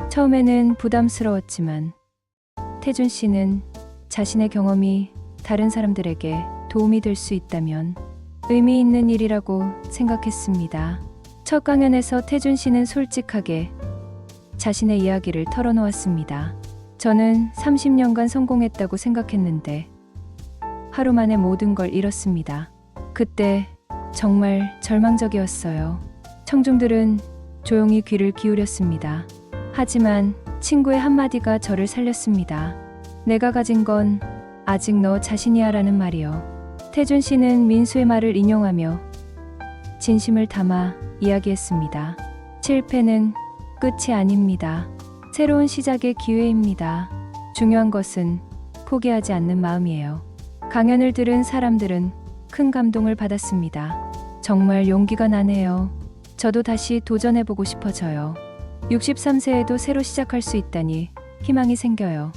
처음에는 부담스러웠지만 태준 씨는 자신의 경험이 다른 사람들에게 도움이 될 수 있다면 의미 있는 일이라고 생각했습니다. 첫 강연에서 태준 씨는 솔직하게 자신의 이야기를 털어놓았습니다. 저는 30년간 성공했다고 생각했는데 하루 만에 모든 걸 잃었습니다. 그때 정말 절망적이었어요. 청중들은 조용히 귀를 기울였습니다. 하지만 친구의 한마디가 저를 살렸습니다. 내가 가진 건 아직 너 자신이야 라는 말이요. 태준 씨는 민수의 말을 인용하며 진심을 담아 이야기했습니다. 실패는 끝이 아닙니다. 새로운 시작의 기회입니다. 중요한 것은 포기하지 않는 마음이에요. 강연을 들은 사람들은 큰 감동을 받았습니다. 정말 용기가 나네요. 저도 다시 도전해보고 싶어져요. 63세에도 새로 시작할 수 있다니 희망이 생겨요.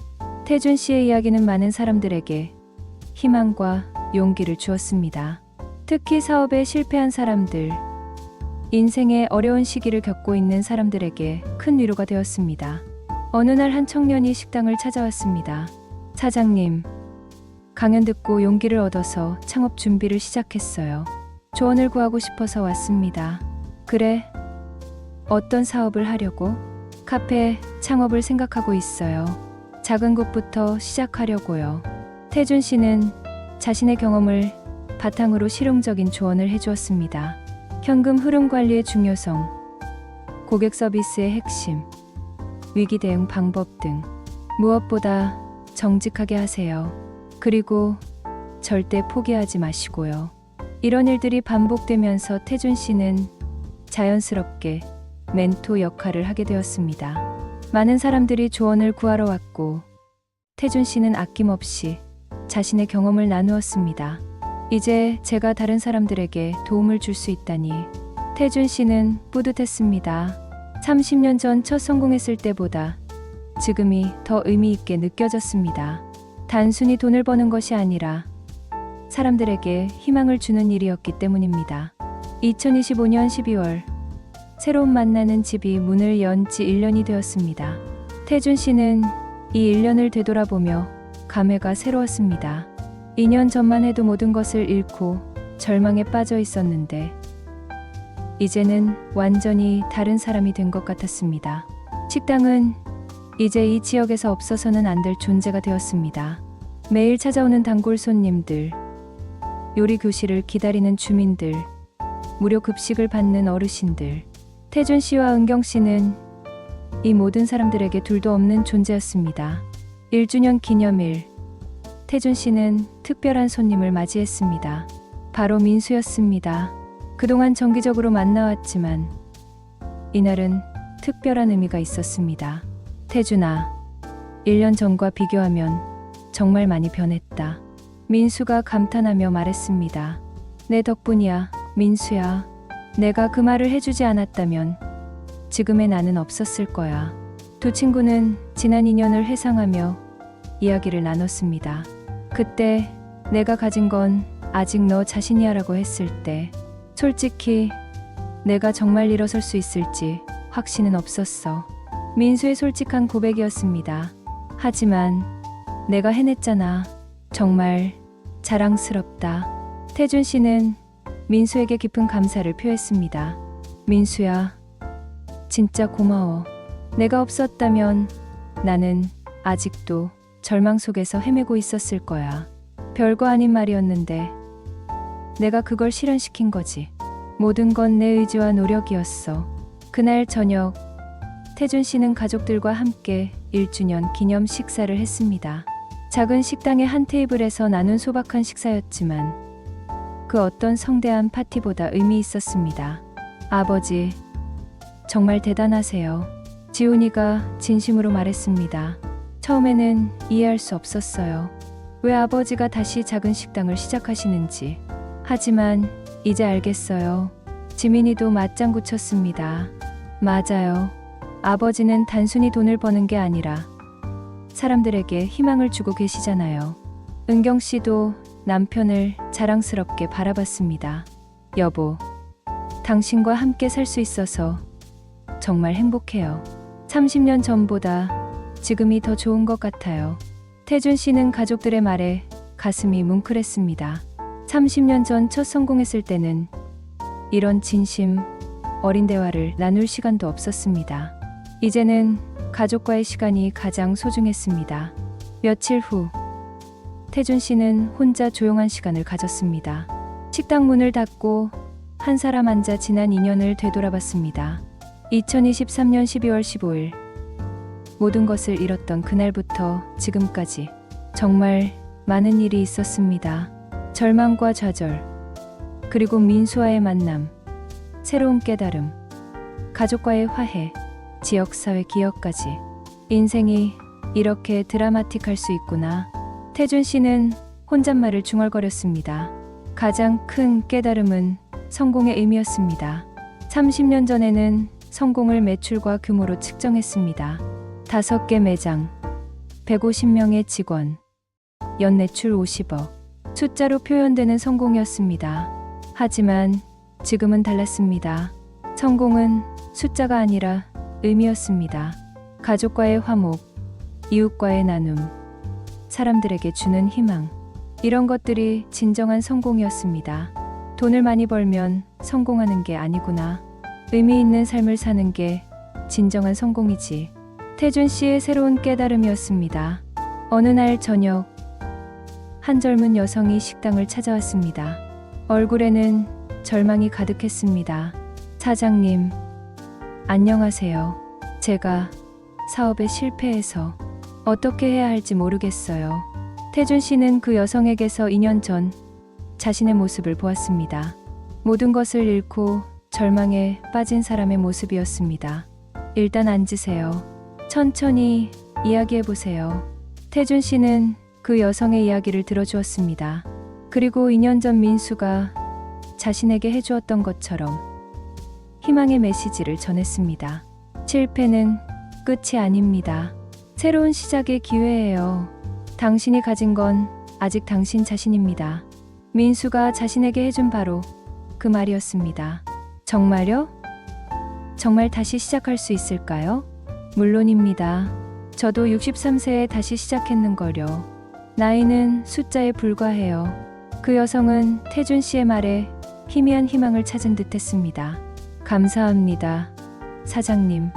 태준 씨의 이야기는 많은 사람들에게 희망과 용기를 주었습니다. 특히 사업에 실패한 사람들, 인생의 어려운 시기를 겪고 있는 사람들에게 큰 위로가 되었습니다. 어느 날 한 청년이 식당을 찾아왔습니다. 사장님, 강연 듣고 용기를 얻어서 창업 준비를 시작했어요. 조언을 구하고 싶어서 왔습니다. 그래? 어떤 사업을 하려고? 카페 창업을 생각하고 있어요. 작은 곳부터 시작하려고요. 태준 씨는 자신의 경험을 바탕으로 실용적인 조언을 해주었습니다. 현금 흐름 관리의 중요성, 고객 서비스의 핵심, 위기 대응 방법 등 무엇보다 정직하게 하세요. 그리고 절대 포기하지 마시고요. 이런 일들이 반복되면서 태준 씨는 자연스럽게 멘토 역할을 하게 되었습니다. 많은 사람들이 조언을 구하러 왔고 태준 씨는 아낌없이 자신의 경험을 나누었습니다. 이제 제가 다른 사람들에게 도움을 줄 수 있다니 태준 씨는 뿌듯했습니다. 30년 전 첫 성공했을 때보다 지금이 더 의미 있게 느껴졌습니다. 단순히 돈을 버는 것이 아니라 사람들에게 희망을 주는 일이었기 때문입니다. 2025년 12월 새로운 만나는 집이 문을 연 지 1년이 되었습니다. 태준 씨는 이 1년을 되돌아보며 감회가 새로웠습니다. 2년 전만 해도 모든 것을 잃고 절망에 빠져 있었는데 이제는 완전히 다른 사람이 된 것 같았습니다. 식당은 이제 이 지역에서 없어서는 안 될 존재가 되었습니다. 매일 찾아오는 단골 손님들, 요리 교실을 기다리는 주민들, 무료 급식을 받는 어르신들. 태준 씨와 은경 씨는 이 모든 사람들에게 둘도 없는 존재였습니다. 1주년 기념일, 태준 씨는 특별한 손님을 맞이했습니다. 바로 민수였습니다. 그동안 정기적으로 만나왔지만 이날은 특별한 의미가 있었습니다. 태준아, 1년 전과 비교하면 정말 많이 변했다. 민수가 감탄하며 말했습니다. 내 덕분이야, 민수야. 내가 그 말을 해주지 않았다면 지금의 나는 없었을 거야. 두 친구는 지난 인연을 회상하며 이야기를 나눴습니다. 그때 내가 가진 건 아직 너 자신이야 라고 했을 때 솔직히 내가 정말 일어설 수 있을지 확신은 없었어. 민수의 솔직한 고백이었습니다. 하지만 내가 해냈잖아. 정말 자랑스럽다. 태준 씨는 민수에게 깊은 감사를 표했습니다. 민수야, 진짜 고마워. 내가 없었다면 나는 아직도 절망 속에서 헤매고 있었을 거야. 별거 아닌 말이었는데 내가 그걸 실현시킨 거지. 모든 건 내 의지와 노력이었어. 그날 저녁, 태준 씨는 가족들과 함께 1주년 기념 식사를 했습니다. 작은 식당의 한 테이블에서 나눈 소박한 식사였지만 그 어떤 성대한 파티보다 의미 있었습니다. 아버지, 정말 대단하세요. 지훈이가 진심으로 말했습니다. 처음에는 이해할 수 없었어요. 왜 아버지가 다시 작은 식당을 시작하시는지. 하지만 이제 알겠어요. 지민이도 맞장구 쳤습니다. 맞아요. 아버지는 단순히 돈을 버는 게 아니라 사람들에게 희망을 주고 계시잖아요. 은경 씨도 남편을 자랑스럽게 바라봤습니다. 여보, 당신과 함께 살 수 있어서 정말 행복해요. 30년 전보다 지금이 더 좋은 것 같아요. 태준 씨는 가족들의 말에 가슴이 뭉클했습니다. 30년 전 첫 성공했을 때는 이런 진심 어린 대화를 나눌 시간도 없었습니다. 이제는 가족과의 시간이 가장 소중했습니다. 며칠 후, 태준 씨는 혼자 조용한 시간을 가졌습니다. 식당 문을 닫고 한 사람 앉아 지난 인연을 되돌아봤습니다. 2023년 12월 15일, 모든 것을 잃었던 그날부터 지금까지 정말 많은 일이 있었습니다. 절망과 좌절, 그리고 민수와의 만남, 새로운 깨달음, 가족과의 화해, 지역사회 기여까지. 인생이 이렇게 드라마틱할 수 있구나. 태준 씨는 혼잣말을 중얼거렸습니다. 가장 큰 깨달음은 성공의 의미였습니다. 30년 전에는 성공을 매출과 규모로 측정했습니다. 5개 매장, 150명의 직원, 연매출 50억. 숫자로 표현되는 성공이었습니다. 하지만 지금은 달랐습니다. 성공은 숫자가 아니라 의미였습니다. 가족과의 화목, 이웃과의 나눔, 사람들에게 주는 희망. 이런 것들이 진정한 성공이었습니다. 돈을 많이 벌면 성공하는 게 아니구나. 의미 있는 삶을 사는 게 진정한 성공이지. 태준 씨의 새로운 깨달음이었습니다. 어느 날 저녁, 한 젊은 여성이 식당을 찾아왔습니다. 얼굴에는 절망이 가득했습니다. 사장님, 안녕하세요. 제가 사업에 실패해서 어떻게 해야 할지 모르겠어요. 태준 씨는 그 여성에게서 2년 전 자신의 모습을 보았습니다. 모든 것을 잃고 절망에 빠진 사람의 모습이었습니다. 일단 앉으세요. 천천히 이야기해보세요. 태준 씨는 그 여성의 이야기를 들어주었습니다. 그리고 2년 전 민수가 자신에게 해주었던 것처럼 희망의 메시지를 전했습니다. 실패는 끝이 아닙니다. 새로운 시작의 기회예요. 당신이 가진 건 아직 당신 자신입니다. 민수가 자신에게 해준 바로 그 말이었습니다. 정말요? 정말 다시 시작할 수 있을까요? 물론입니다. 저도 63세에 다시 시작했는걸요. 나이는 숫자에 불과해요. 그 여성은 태준 씨의 말에 희미한 희망을 찾은 듯 했습니다. 감사합니다. 사장님,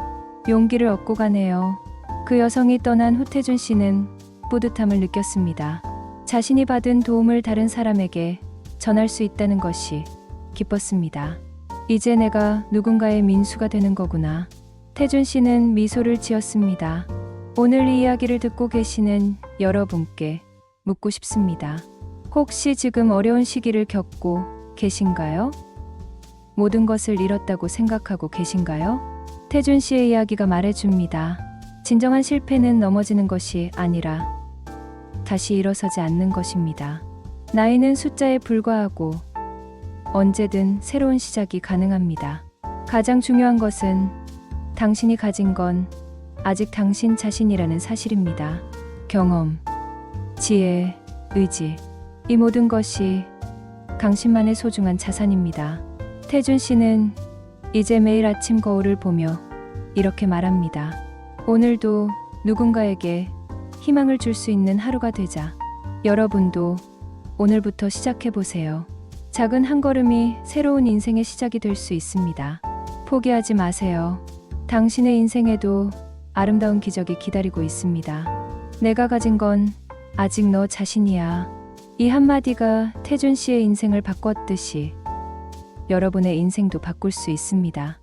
용기를 얻고 가네요. 그 여성이 떠난 후 태준 씨는 뿌듯함을 느꼈습니다. 자신이 받은 도움을 다른 사람에게 전할 수 있다는 것이 기뻤습니다. 이제 내가 누군가의 민수가 되는 거구나. 태준 씨는 미소를 지었습니다. 오늘 이 이야기를 듣고 계시는 여러분께 묻고 싶습니다. 혹시 지금 어려운 시기를 겪고 계신가요? 모든 것을 잃었다고 생각하고 계신가요? 태준 씨의 이야기가 말해줍니다. 진정한 실패는 넘어지는 것이 아니라 다시 일어서지 않는 것입니다. 나이는 숫자에 불과하고 언제든 새로운 시작이 가능합니다. 가장 중요한 것은 당신이 가진 건 아직 당신 자신이라는 사실입니다. 경험, 지혜, 의지, 이 모든 것이 당신만의 소중한 자산입니다. 태준 씨는 이제 매일 아침 거울을 보며 이렇게 말합니다. 오늘도 누군가에게 희망을 줄 수 있는 하루가 되자. 여러분도 오늘부터 시작해보세요. 작은 한 걸음이 새로운 인생의 시작이 될 수 있습니다. 포기하지 마세요. 당신의 인생에도 아름다운 기적이 기다리고 있습니다. 내가 가진 건 아직 너 자신이야. 이 한마디가 태준 씨의 인생을 바꿨듯이 여러분의 인생도 바꿀 수 있습니다.